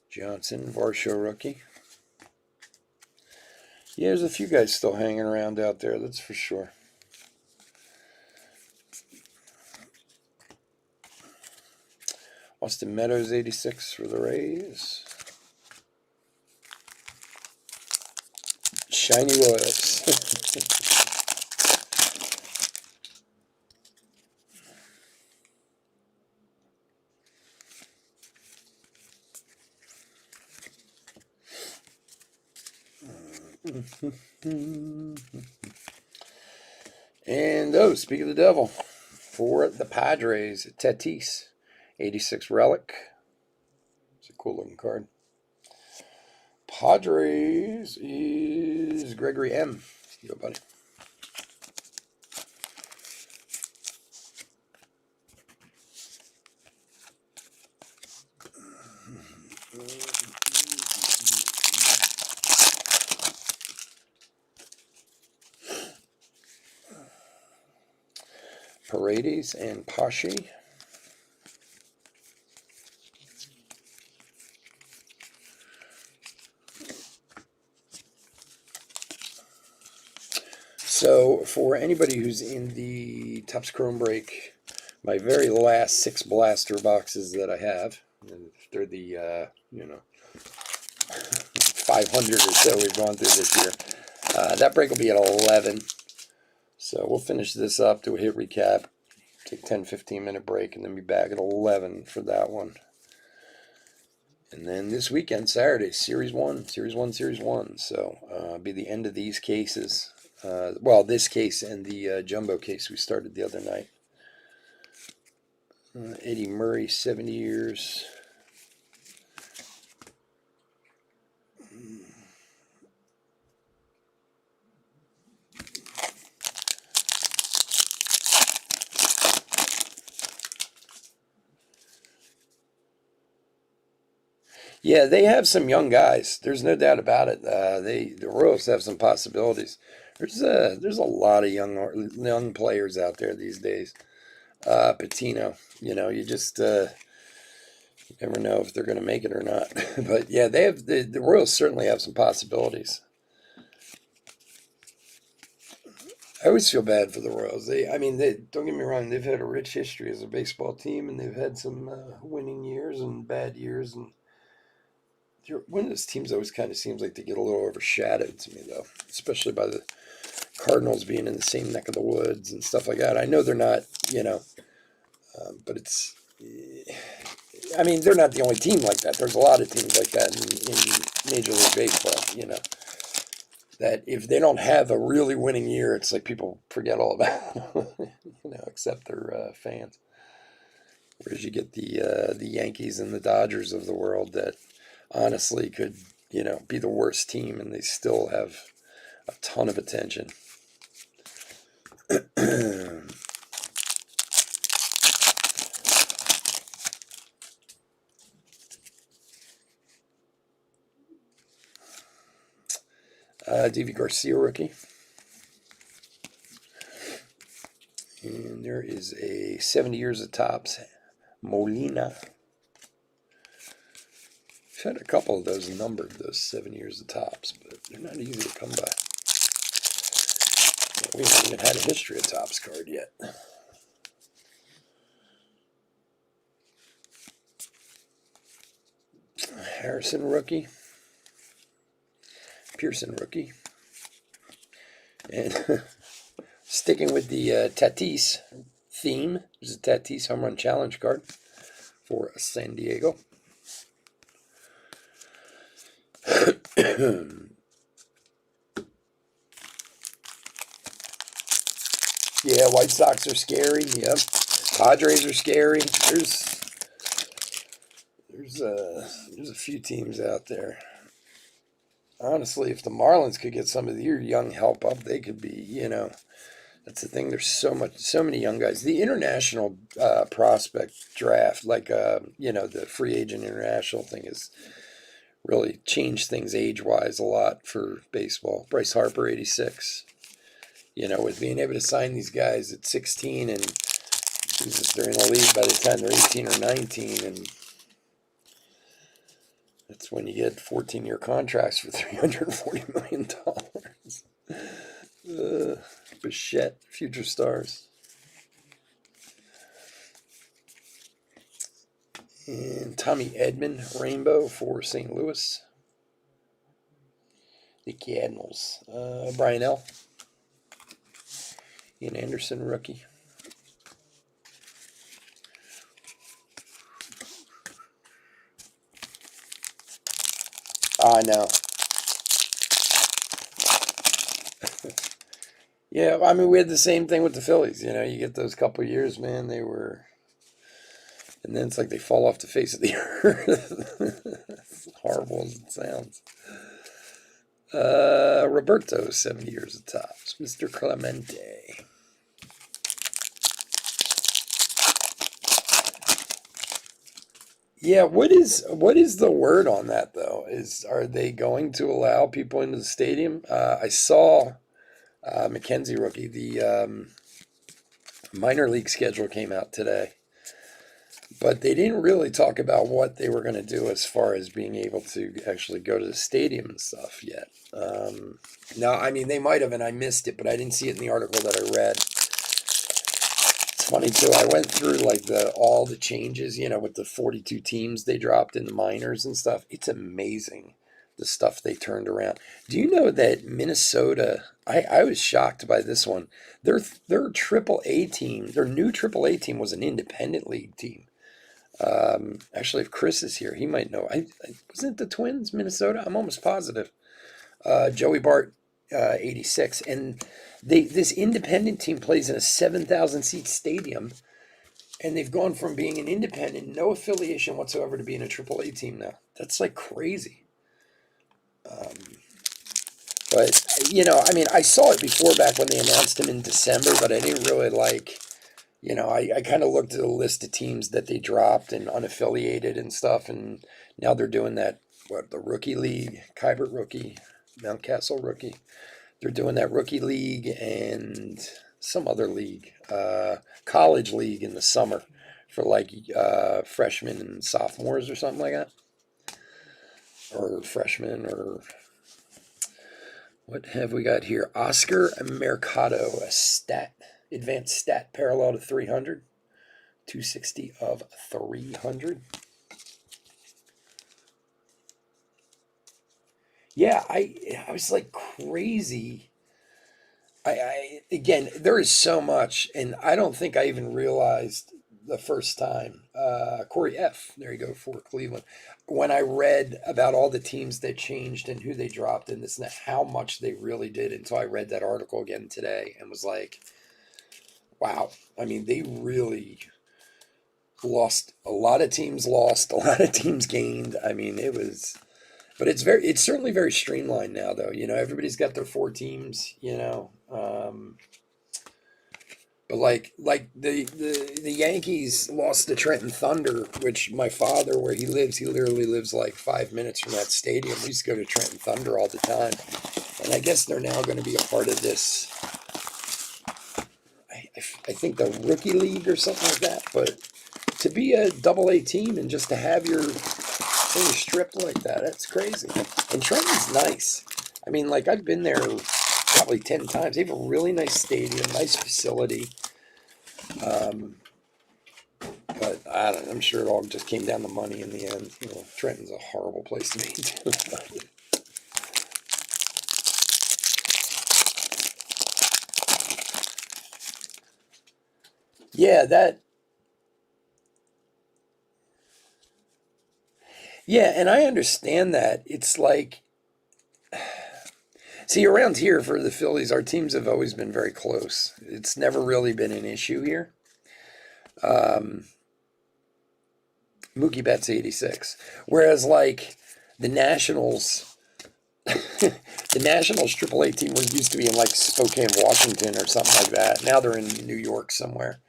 Johnson, Varsho rookie. Yeah, there's a few guys still hanging around out there, that's for sure. Austin Meadows, 86 for the Rays. Shiny Royals. And speak of the devil, for the Padres, Tatis, 86 relic. It's a cool looking card. Padres is Gregory M. Yo, buddy. Paredes and Pashi. So for anybody who's in the Topps Chrome Break, my very last 6 blaster boxes that I have, and they're the 500 or so we've gone through this year. That break will be at 11. So we'll finish this up, do a hit recap, take 10-15 minute break, and then be back at 11 for that one. And then this weekend, Saturday, Series 1. So be the end of these cases. Well, this case and the jumbo case we started the other night. Eddie Murray, 70 years. Yeah, they have some young guys. There's no doubt about it. The Royals have some possibilities. There's a lot of young players out there these days. Patino, you just never know if they're going to make it or not. But yeah, they have the Royals certainly have some possibilities. I always feel bad for the Royals. Don't get me wrong. They've had a rich history as a baseball team, and they've had some winning years and bad years. And one of those teams always kind of seems like they get a little overshadowed to me, though, especially by the Cardinals being in the same neck of the woods and stuff like that. I know they're not, but it's. They're not the only team like that. There's a lot of teams like that in Major League Baseball, that if they don't have a really winning year, it's like people forget all about them, except their fans. Whereas you get the Yankees and the Dodgers of the world that honestly could, be the worst team and they still have a ton of attention. Deivi Garcia rookie. And there is a 70 years of Topps Molina. I've had a couple of those numbered, those 7 years of Topps, but they're not easy to come by. We haven't even had a history of Topps card yet. Harrison rookie. Pearson rookie. And sticking with the Tatis theme, there's a Tatis Home Run Challenge card for San Diego. Yeah, White Sox are scary. Yep. Padres are scary. There's a few teams out there. Honestly, if the Marlins could get some of your young help up, they could be, that's the thing. There's so many young guys. The international prospect draft, like, the free agent international thing has really changed things age-wise a lot for baseball. Bryce Harper, 86. With being able to sign these guys at 16 and Jesus, they're in the league by the time they're 18 or 19, and that's when you get 14-year contracts for $340 million. Bichette, future stars. And Tommy Edman, rainbow for St. Louis. The Cardinals. Brian L. Ian Anderson, rookie. I know. Yeah, we had the same thing with the Phillies. You get those couple years, man. They were And then it's like they fall off the face of the earth. As horrible as it sounds. Roberto, 70 years of tops. Mr. Clemente. Yeah, what is the word on that though? Are they going to allow people into the stadium? I saw McKenzie rookie. The minor league schedule came out today, but they didn't really talk about what they were going to do as far as being able to actually go to the stadium and stuff yet. No, I mean they might have, and I missed it, but I didn't see it in the article that I read. It's funny too. I went through like all the changes, with the 42 teams they dropped in the minors and stuff. It's amazing the stuff they turned around. Do you know that Minnesota? I was shocked by this one. Their Triple A team, their new Triple A team was an independent league team. Actually, if Chris is here, he might know. Wasn't it the Twins, Minnesota? I'm almost positive. Joey Bart, 86, and this independent team plays in a 7,000 seat stadium, and they've gone from being an independent, no affiliation whatsoever, to being a Triple A team now. That's like crazy. But I mean, I saw it before back when they announced him in December, but I didn't really like. I kind of looked at the list of teams that they dropped and unaffiliated and stuff, and now they're doing that, the rookie league, Kybert rookie, Mountcastle rookie. They're doing that rookie league and some other league, college league in the summer for like freshmen and sophomores or something like that. Or freshmen, or what have we got here? Oscar Mercado, advanced stat parallel to 300, 260 of 300. Yeah, I was like crazy. Again, there is so much, and I don't think I even realized the first time. Corey F. There you go, for Cleveland. When I read about all the teams that changed and who they dropped and this and that, how much they really did, until I read that article again today and was like, wow. I mean, they really lost. A lot of teams lost, a lot of teams gained. I mean, it was. But it's certainly very streamlined now, though. Everybody's got their four teams. But like the Yankees lost to Trenton Thunder, which my father, where he literally lives like 5 minutes from that stadium. We used to go to Trenton Thunder all the time, and I guess they're now going to be a part of this. I think the rookie league or something like that. But to be a Double-A team and just to have your thing stripped like that, that's crazy. And Trenton's nice. I mean, like, I've been there probably 10 times. They have a really nice stadium, nice facility. But I don't know, I'm sure it all just came down to money in the end. Trenton's a horrible place to be too. Yeah, and I understand that. It's like, see, around here for the Phillies, our teams have always been very close. It's never really been an issue here. Mookie Betts, 86. Whereas, like, the Nationals, the Nationals AAA team used to be in, like, Spokane, Washington or something like that. Now they're in New York somewhere.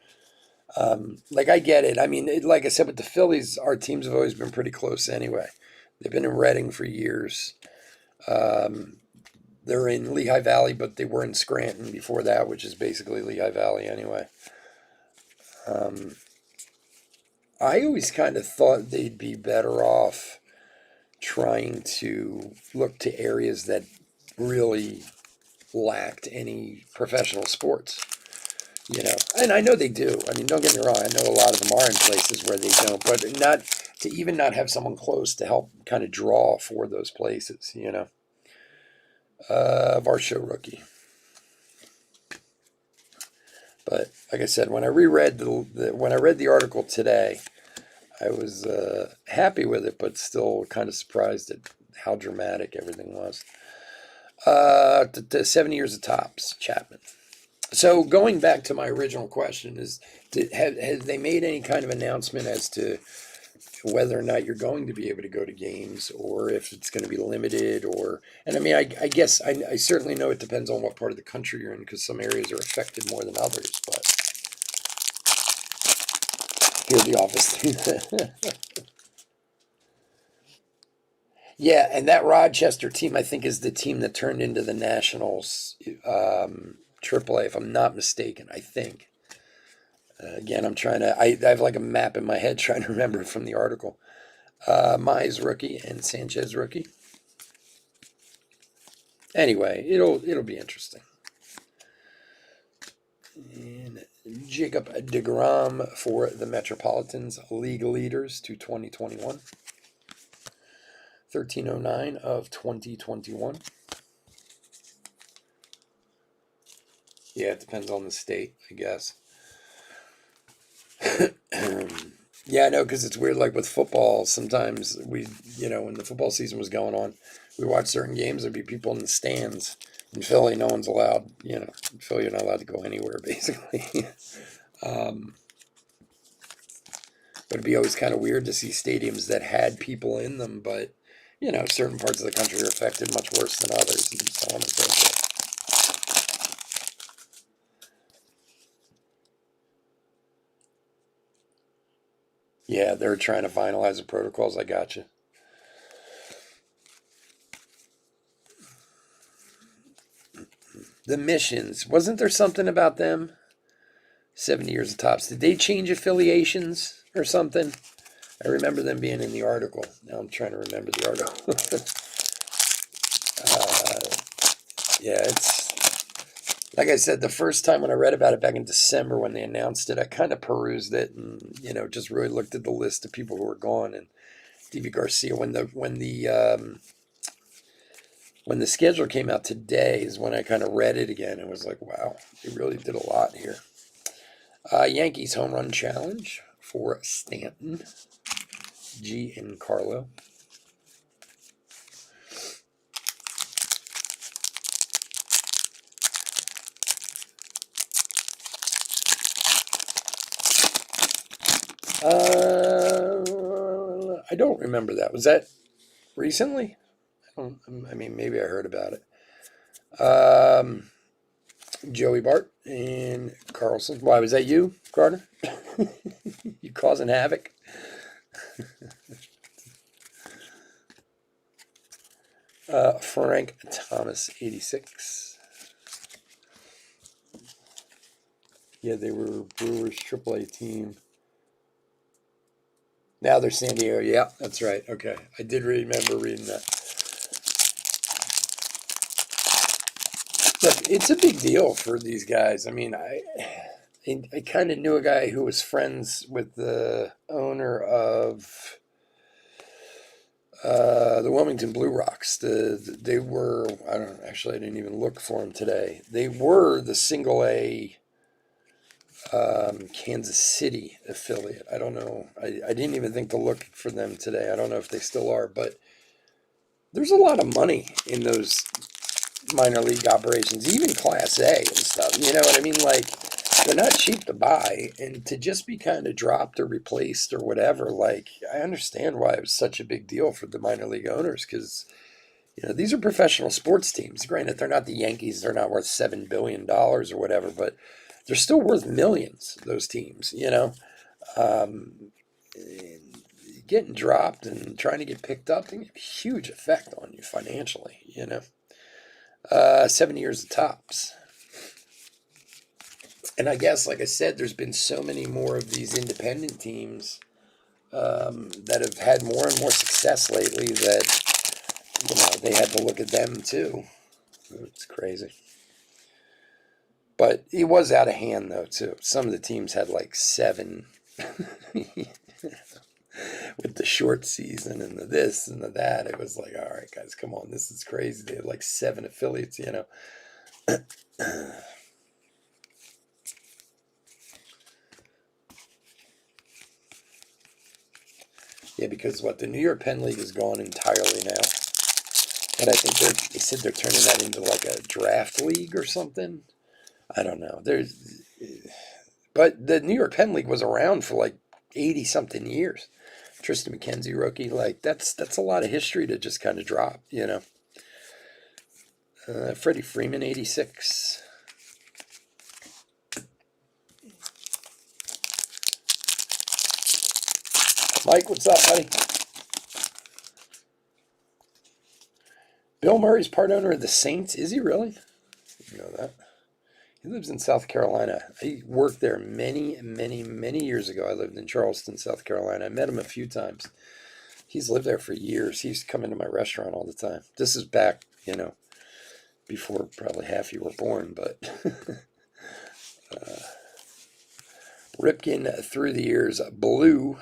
Like, I get it. I mean, like I said, with the Phillies, our teams have always been pretty close anyway. They've been in Reading for years. They're in Lehigh Valley, but they were in Scranton before that, which is basically Lehigh Valley anyway. I always kind of thought they'd be better off trying to look to areas that really lacked any professional sports. And I know they do. I mean, don't get me wrong. I know a lot of them are in places where they don't, but not to even not have someone close to help kind of draw for those places. Varsho rookie. But like I said, when I reread when I read the article today, I was happy with it, but still kind of surprised at how dramatic everything was. 7 years of tops, Chapman. So going back to my original question is, have they made any kind of announcement as to whether or not you're going to be able to go to games, or if it's going to be limited, or, and I mean, I guess I certainly know it depends on what part of the country you're in, because some areas are affected more than others, but here the office. Yeah, and that Rochester team, I think, is the team that turned into the Nationals, AAA, if I'm not mistaken. I think. Again, I'm trying to. I have like a map in my head trying to remember from the article. Mize rookie and Sanchez rookie. Anyway, it'll be interesting. And Jacob deGrom for the Metropolitans, league leaders to 2021. 1309 of 2021. Yeah, it depends on the state, I guess. Yeah, I know, because it's weird. Like with football, sometimes when the football season was going on, we watched certain games. There'd be people in the stands. In Philly, no one's allowed. In Philly, you're not allowed to go anywhere, basically. But it'd be always kind of weird to see stadiums that had people in them, but certain parts of the country are affected much worse than others, and so on and so forth. Yeah, they're trying to finalize the protocols. I got you. The Missions, wasn't there something about them? 70 years of tops. Did they change affiliations or something? I remember them being in the article. Now I'm trying to remember the article. Yeah, it's like I said, the first time when I read about it back in December when they announced it, I kind of perused it and just really looked at the list of people who were gone. And Deivi Garcia, when the schedule came out today, is when I kind of read it again and was like, wow, they really did a lot here. Yankees home run challenge for Stanton, Giancarlo. I don't remember that. Was that recently? I mean, maybe I heard about it. Joey Bart and Carlson. Why, was that you, Carter? You causing havoc? Frank Thomas, 86. Yeah, they were Brewers AAA team. Now they're San Diego. Yeah, that's right. Okay. I did remember reading that. Look, it's a big deal for these guys. I mean, I kind of knew a guy who was friends with the owner of the Wilmington Blue Rocks. They were, I didn't even look for them today. They were the single A Kansas City affiliate. I don't know. I didn't even think to look for them today. I don't know if they still are, but there's a lot of money in those minor league operations, even Class A and stuff. You know what I mean? Like, they're not cheap to buy, and to just be kind of dropped or replaced or whatever, like, I understand why it was such a big deal for the minor league owners, because these are professional sports teams. Granted, they're not the Yankees, they're not worth $7 billion or whatever, but they're still worth millions, those teams. Getting dropped and trying to get picked up can have a huge effect on you financially. 7 years of tops. And I guess, like I said, there's been so many more of these independent teams that have had more and more success lately that they had to look at them too. It's crazy. But it was out of hand, though, too. Some of the teams had like 7 with the short season and the this and the that. It was like, all right, guys, come on. This is crazy. They had like 7 affiliates. Yeah, because the New York Penn League is gone entirely now. But I think they said they're turning that into like a draft league or something. I don't know. But the New York Penn League was around for like 80 something years. Tristan McKenzie rookie, like that's a lot of history to just kind of drop, you know. Freddie Freeman 86. Mike, what's up, buddy? Bill Murray's part owner of the Saints. Is he really? You know that. He lives in South Carolina. He worked there many, many, many years ago. I lived in Charleston, South Carolina. I met him a few times. He's lived there for years. He used to come into my restaurant all the time. This is back, you know, before probably half you were born, but Ripken through the years, blue,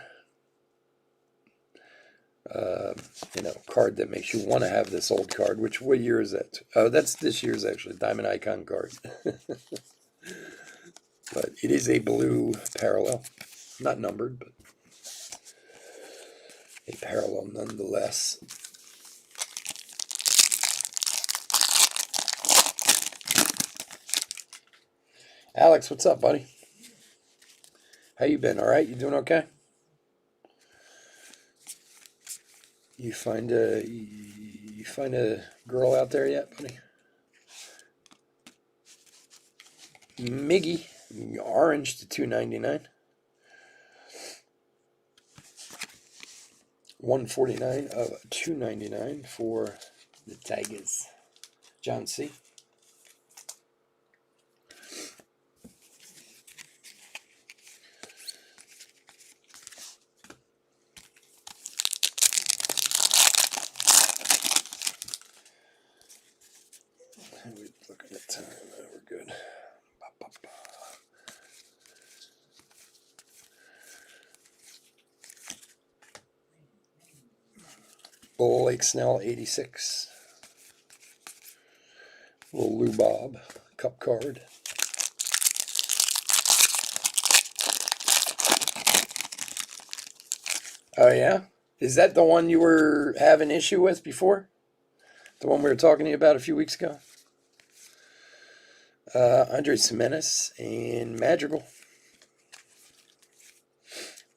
you know, card that makes you want to have this old card. What year is that? Oh, that's this year's actually, Diamond Icon card. But it is a blue parallel, not numbered, but a parallel nonetheless. Alex, what's up, buddy? How you been? All right? You doing okay? You find a girl out there yet, buddy? Miggy, orange to $2.99. 149 of $2.99 for the Tigers. John C. We're looking at time. We're good. Blake Snell, 86. Little Lou Bob cup card. Oh, yeah? Is that the one you were having issue with before? The one we were talking to you about a few weeks ago? Andres Jimenez and Madrigal.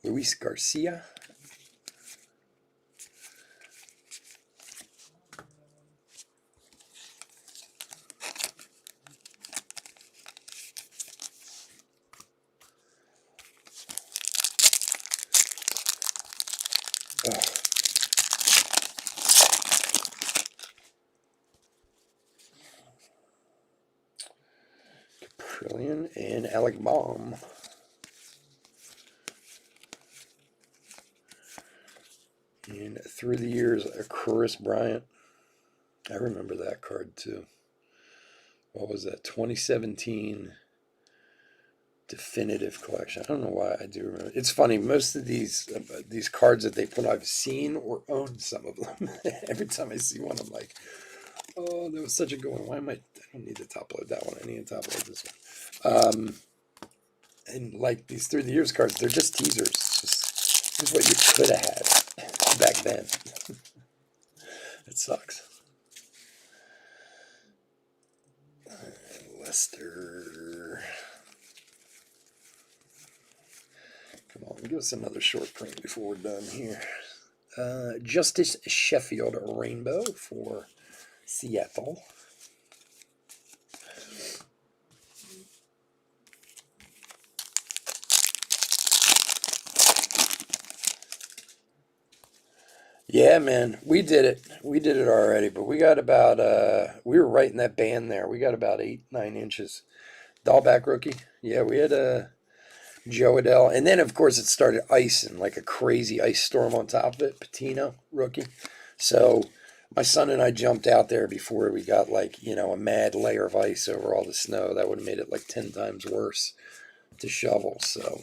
Luis Garcia. Caprillion and Alec Baum. And through the years, Chris Bryant. I remember that card too. What was that? 2017 definitive collection. I don't know why I do remember. It's funny. Most of these cards that they put, I've seen or owned some of them. Every time I see one, I'm like, oh, that was such a good one. Why am I don't need to top load that one. I need to top load this one. And like these through the years cards, they're just teasers. This is what you could have had back then. It sucks. Lester. Come on, give us another short print before we're done here. Justice Sheffield Rainbow for Seattle. Yeah, man, we did it. We did it already, but we got about we were right in that band there. We got about 8-9 inches. Dahlback rookie. Yeah, we had Joe Adell, and then of course it started icing like a crazy ice storm on top of it. Patino rookie. So my son and I jumped out there before we got like, you know, a mad layer of ice over all the snow. That would have made it like 10 times worse to shovel. So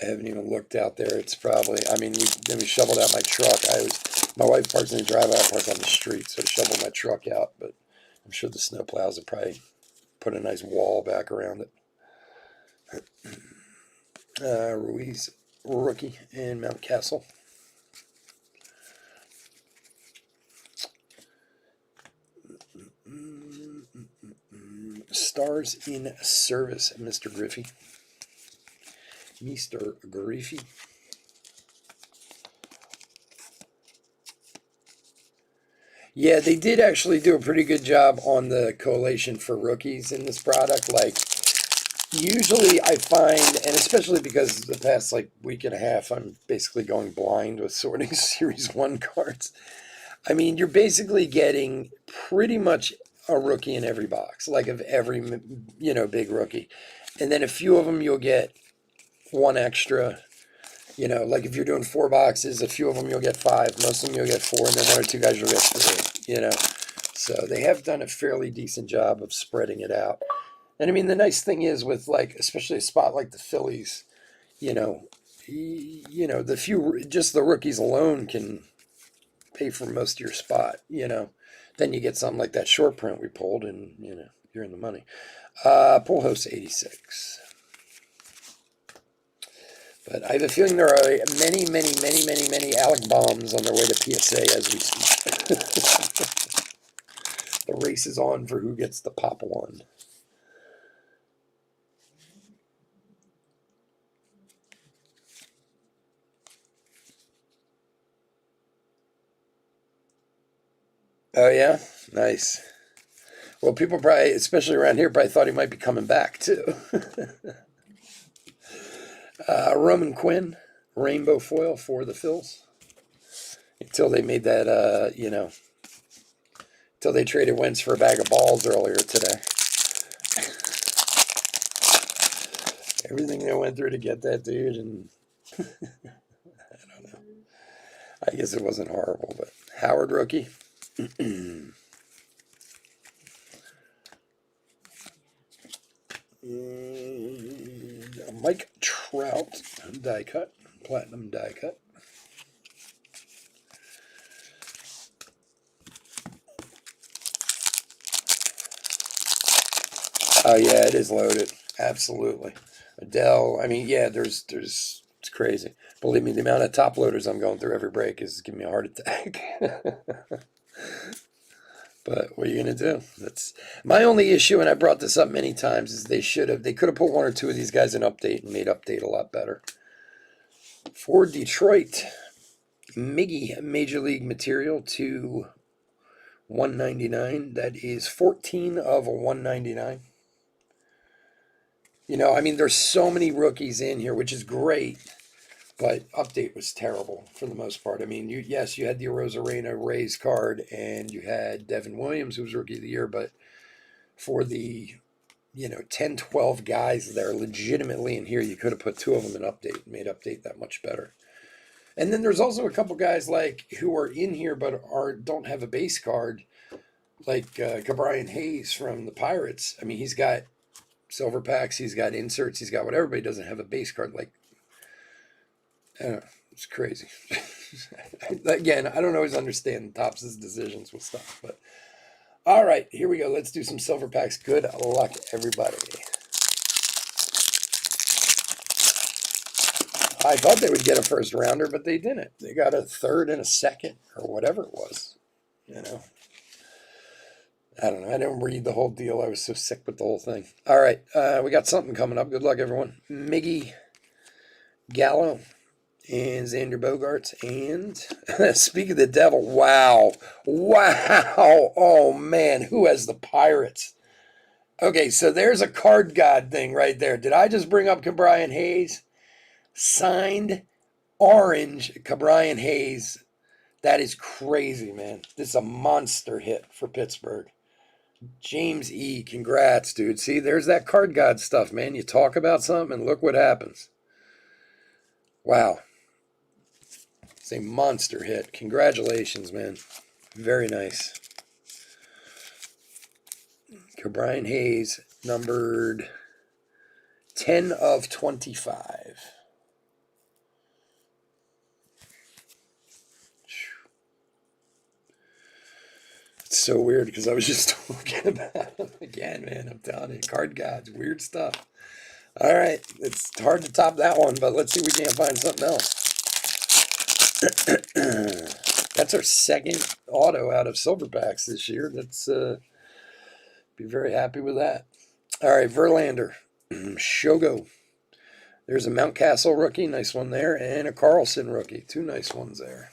I haven't even looked out there. It's probably, I mean, then we shoveled out my truck. My wife parks in the driveway, I park on the street, so I shoveled my truck out, but I'm sure the snow plows have probably put a nice wall back around it. Ruiz, rookie in stars in service, Mr. Griffey. Mr. Griffey. Yeah, they did actually do a pretty good job on the collation for rookies in this product. Like, usually I find, and especially because the past like week and a half, I'm basically going blind with sorting Series 1 cards. I mean, you're basically getting pretty much a rookie in every box, like of every, big rookie. And then a few of them you'll get one extra. Like if you're doing 4 boxes, a few of them you'll get 5, most of them you'll get 4, and then 1 or 2 guys you'll get 3, So they have done a fairly decent job of spreading it out. And I mean, the nice thing is with like, especially a spot like the Phillies, just the rookies alone can pay for most of your spot, Then you get something like that short print we pulled and, you're in the money. Pujols 86. But I have a feeling there are many, many, many, many, many Alec bombs on their way to PSA as we speak. The race is on for who gets the pop one. Oh, yeah? Nice. Well, people probably, especially around here, probably thought he might be coming back, too. Roman Quinn, rainbow foil for the Phils. Until they made that, until they traded Wentz for a bag of balls earlier today. Everything they went through to get that dude, and I don't know. I guess it wasn't horrible, but Howard rookie. Mike Trout die cut, platinum die cut. Oh yeah, it is loaded. Absolutely. Adele. I mean, yeah, there's it's crazy. Believe me, the amount of top loaders I'm going through every break is giving me a heart attack. But what are you gonna do? That's my only issue, and I brought this up many times, is they could have put 1 or 2 of these guys in update and made update a lot better. For Detroit, Miggy Major League Material to 199. That is 14 of 199. I mean, there's so many rookies in here, which is great, but update was terrible for the most part. I mean, you had the Arozarena Rays card, and you had Devin Williams, who was Rookie of the Year, but for the, 10, 12 guys that are legitimately in here, you could have put 2 of them in update and made update that much better. And then there's also a couple guys like who are in here but don't have a base card, like Ke'Bryan Hayes from the Pirates. I mean, he's got silver packs, he's got inserts, he's got whatever, but he doesn't have a base card. Like, I don't know, it's crazy. Again, I don't always understand Topps' decisions with stuff, but all right, here we go. Let's do some silver packs. Good luck, everybody. I thought they would get a first rounder, but they didn't. They got a third and a second, or whatever it was. I don't know. I didn't read the whole deal. I was so sick with the whole thing. All right. We got something coming up. Good luck, everyone. Miggy Gallo and Xander Bogaerts. And speak of the devil. Wow. Oh, man. Who has the Pirates? Okay, so there's a card god thing right there. Did I just bring up Ke'Bryan Hayes? Signed orange Ke'Bryan Hayes. That is crazy, man. This is a monster hit for Pittsburgh. James E., congrats, dude. See, there's that card god stuff, man. You talk about something and look what happens. Wow. It's a monster hit. Congratulations, man. Very nice. Ke'Bryan Hayes, numbered 10 of 25. It's so weird because I was just talking about them again, man. I'm telling you, card gods, weird stuff. All right, it's hard to top that one, but let's see if we can't find something else. That's our second auto out of silver packs this year. That's be very happy with that. All right, Verlander, Shogo. There's a Mountcastle rookie, nice one there, and a Carlson rookie. Two nice ones there.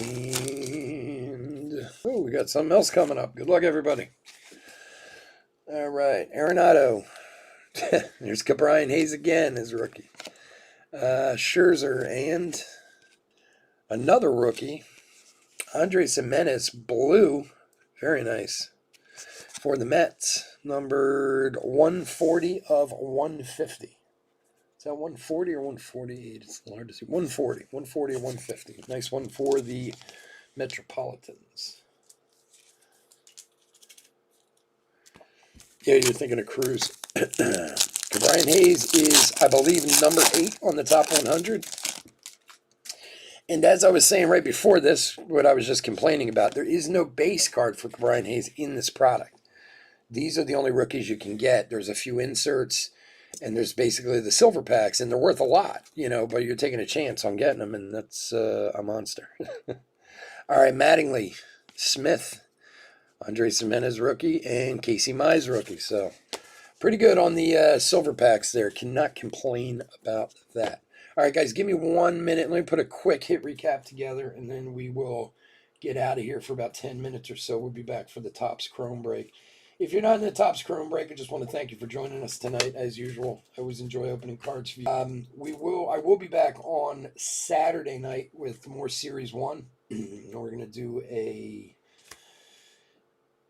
And oh, we got something else coming up. Good luck, everybody. All right, Arenado. There's Brian Hayes again, his rookie. Scherzer and another rookie, Andres Gimenez, blue. Very nice. For the Mets, numbered 140 of 150. Is that 140 or 148? It's hard to see. 140. 140 or 150. Nice one for the Metropolitans. Yeah, you're thinking of Cruz. Brian Hayes is, I believe, number 8 on the top 100. And as I was saying right before this, what I was just complaining about, there is no base card for Brian Hayes in this product. These are the only rookies you can get. There's a few inserts, and there's basically the silver packs, and they're worth a lot, but you're taking a chance on getting them, and that's a monster. All right, Mattingly, Smith, Andres Gimenez rookie, and Casey Mize rookie. So pretty good on the silver packs there. Cannot complain about that. All right, guys, give me 1 minute. Let me put a quick hit recap together, and then we will get out of here for about 10 minutes or so. We'll be back for the Topps Chrome break. If you're not in the Topps Chrome break, I just want to thank you for joining us tonight, as usual. I always enjoy opening cards for you. I will be back on Saturday night with more Series 1. We're going to do a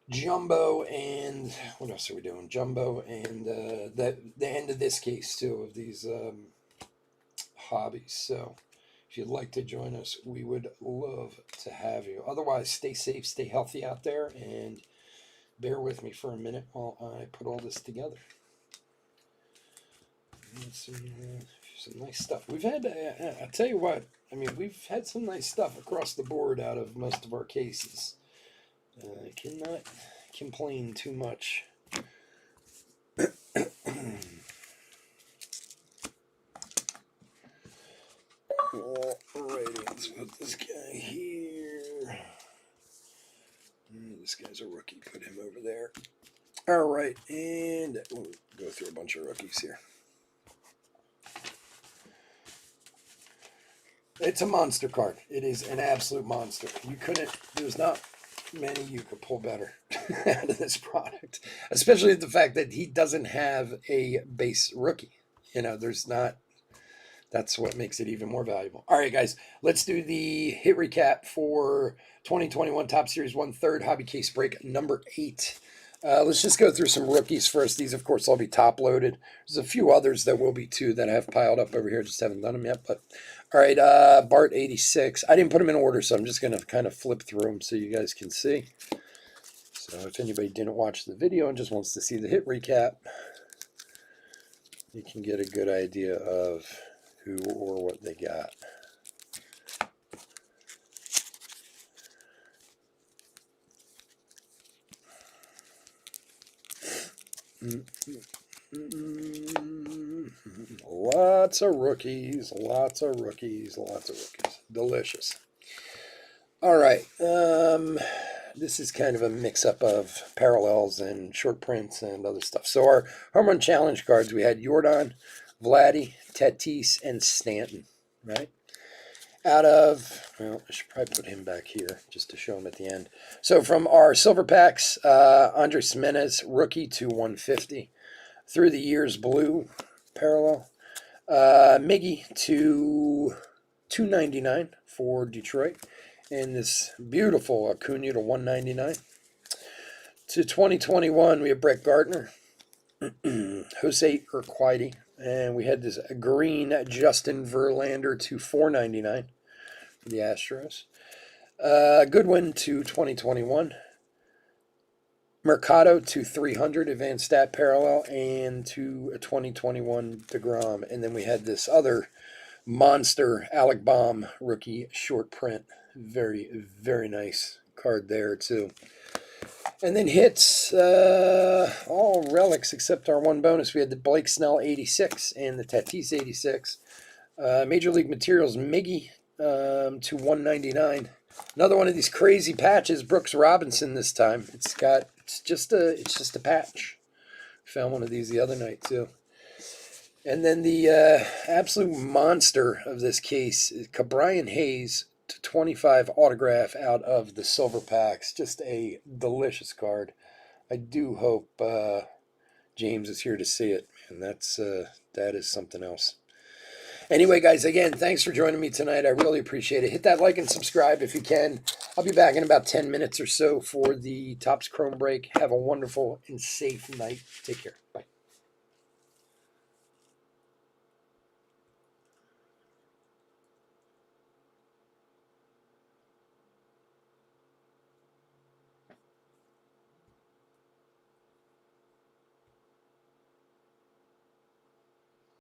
Jumbo and what else are we doing? Jumbo and the end of this case, too, of these hobbies. So if you'd like to join us, we would love to have you. Otherwise, stay safe, stay healthy out there, and bear with me for a minute while I put all this together. Let's see, some nice stuff. We've had, I'll tell you what, we've had some nice stuff across the board out of most of our cases. I cannot complain too much. Alrighty, let's put this guy here. This guy's a rookie. Put him over there. All right, and we'll go through a bunch of rookies here. It's a monster card. It is an absolute monster. There's not many you could pull better out of this product, especially the fact that he doesn't have a base rookie. There's not. That's what makes it even more valuable. All right, guys, let's do the hit recap for 2021 Topps Series 1 third hobby case break number 8. Let's just go through some rookies first. These, of course, will be top loaded. There's a few others that will be too that I have piled up over here. Just haven't done them yet. But all right, Bart 86. I didn't put them in order, so I'm just going to kind of flip through them so you guys can see. So if anybody didn't watch the video and just wants to see the hit recap, you can get a good idea of who or what they got. Lots of rookies, lots of rookies, lots of rookies. Delicious. All right. This is kind of a mix-up of parallels and short prints and other stuff. So our Home Run Challenge cards, we had Jordan, Vladdy, Tatis, and Stanton, right? Out of, well, I should probably put him back here just to show him at the end. So from our silver packs, Andres Gimenez, rookie to 150. Through the years, blue, parallel. Miggy to 299 for Detroit. And this beautiful Acuna to 199. To 2021, we have Brett Gardner, Jose Urquidy, and we had this green Justin Verlander to 499 for the Astros. Goodwin to 2021. Mercado to 300 advanced stat parallel, and to a 2021 DeGrom. And then we had this other monster Alec Baum rookie short print. Very, very nice card there too. And then hits, all relics except our one bonus. We had the Blake Snell 86 and the Tatis 86. Major League Materials Miggy to 199. Another one of these crazy patches, Brooks Robinson this time. It's just a patch. Found one of these the other night too. And then the absolute monster of this case is Brian Hayes to 25 autograph out of the silver packs. Just a delicious card. I do hope James is here to see it, and that is something else. Anyway, guys, again, thanks for joining me tonight. I really appreciate it. Hit that like and subscribe if you can. I'll be back in about 10 minutes or so for the Topps Chrome break. Have a wonderful and safe night. Take care. Bye.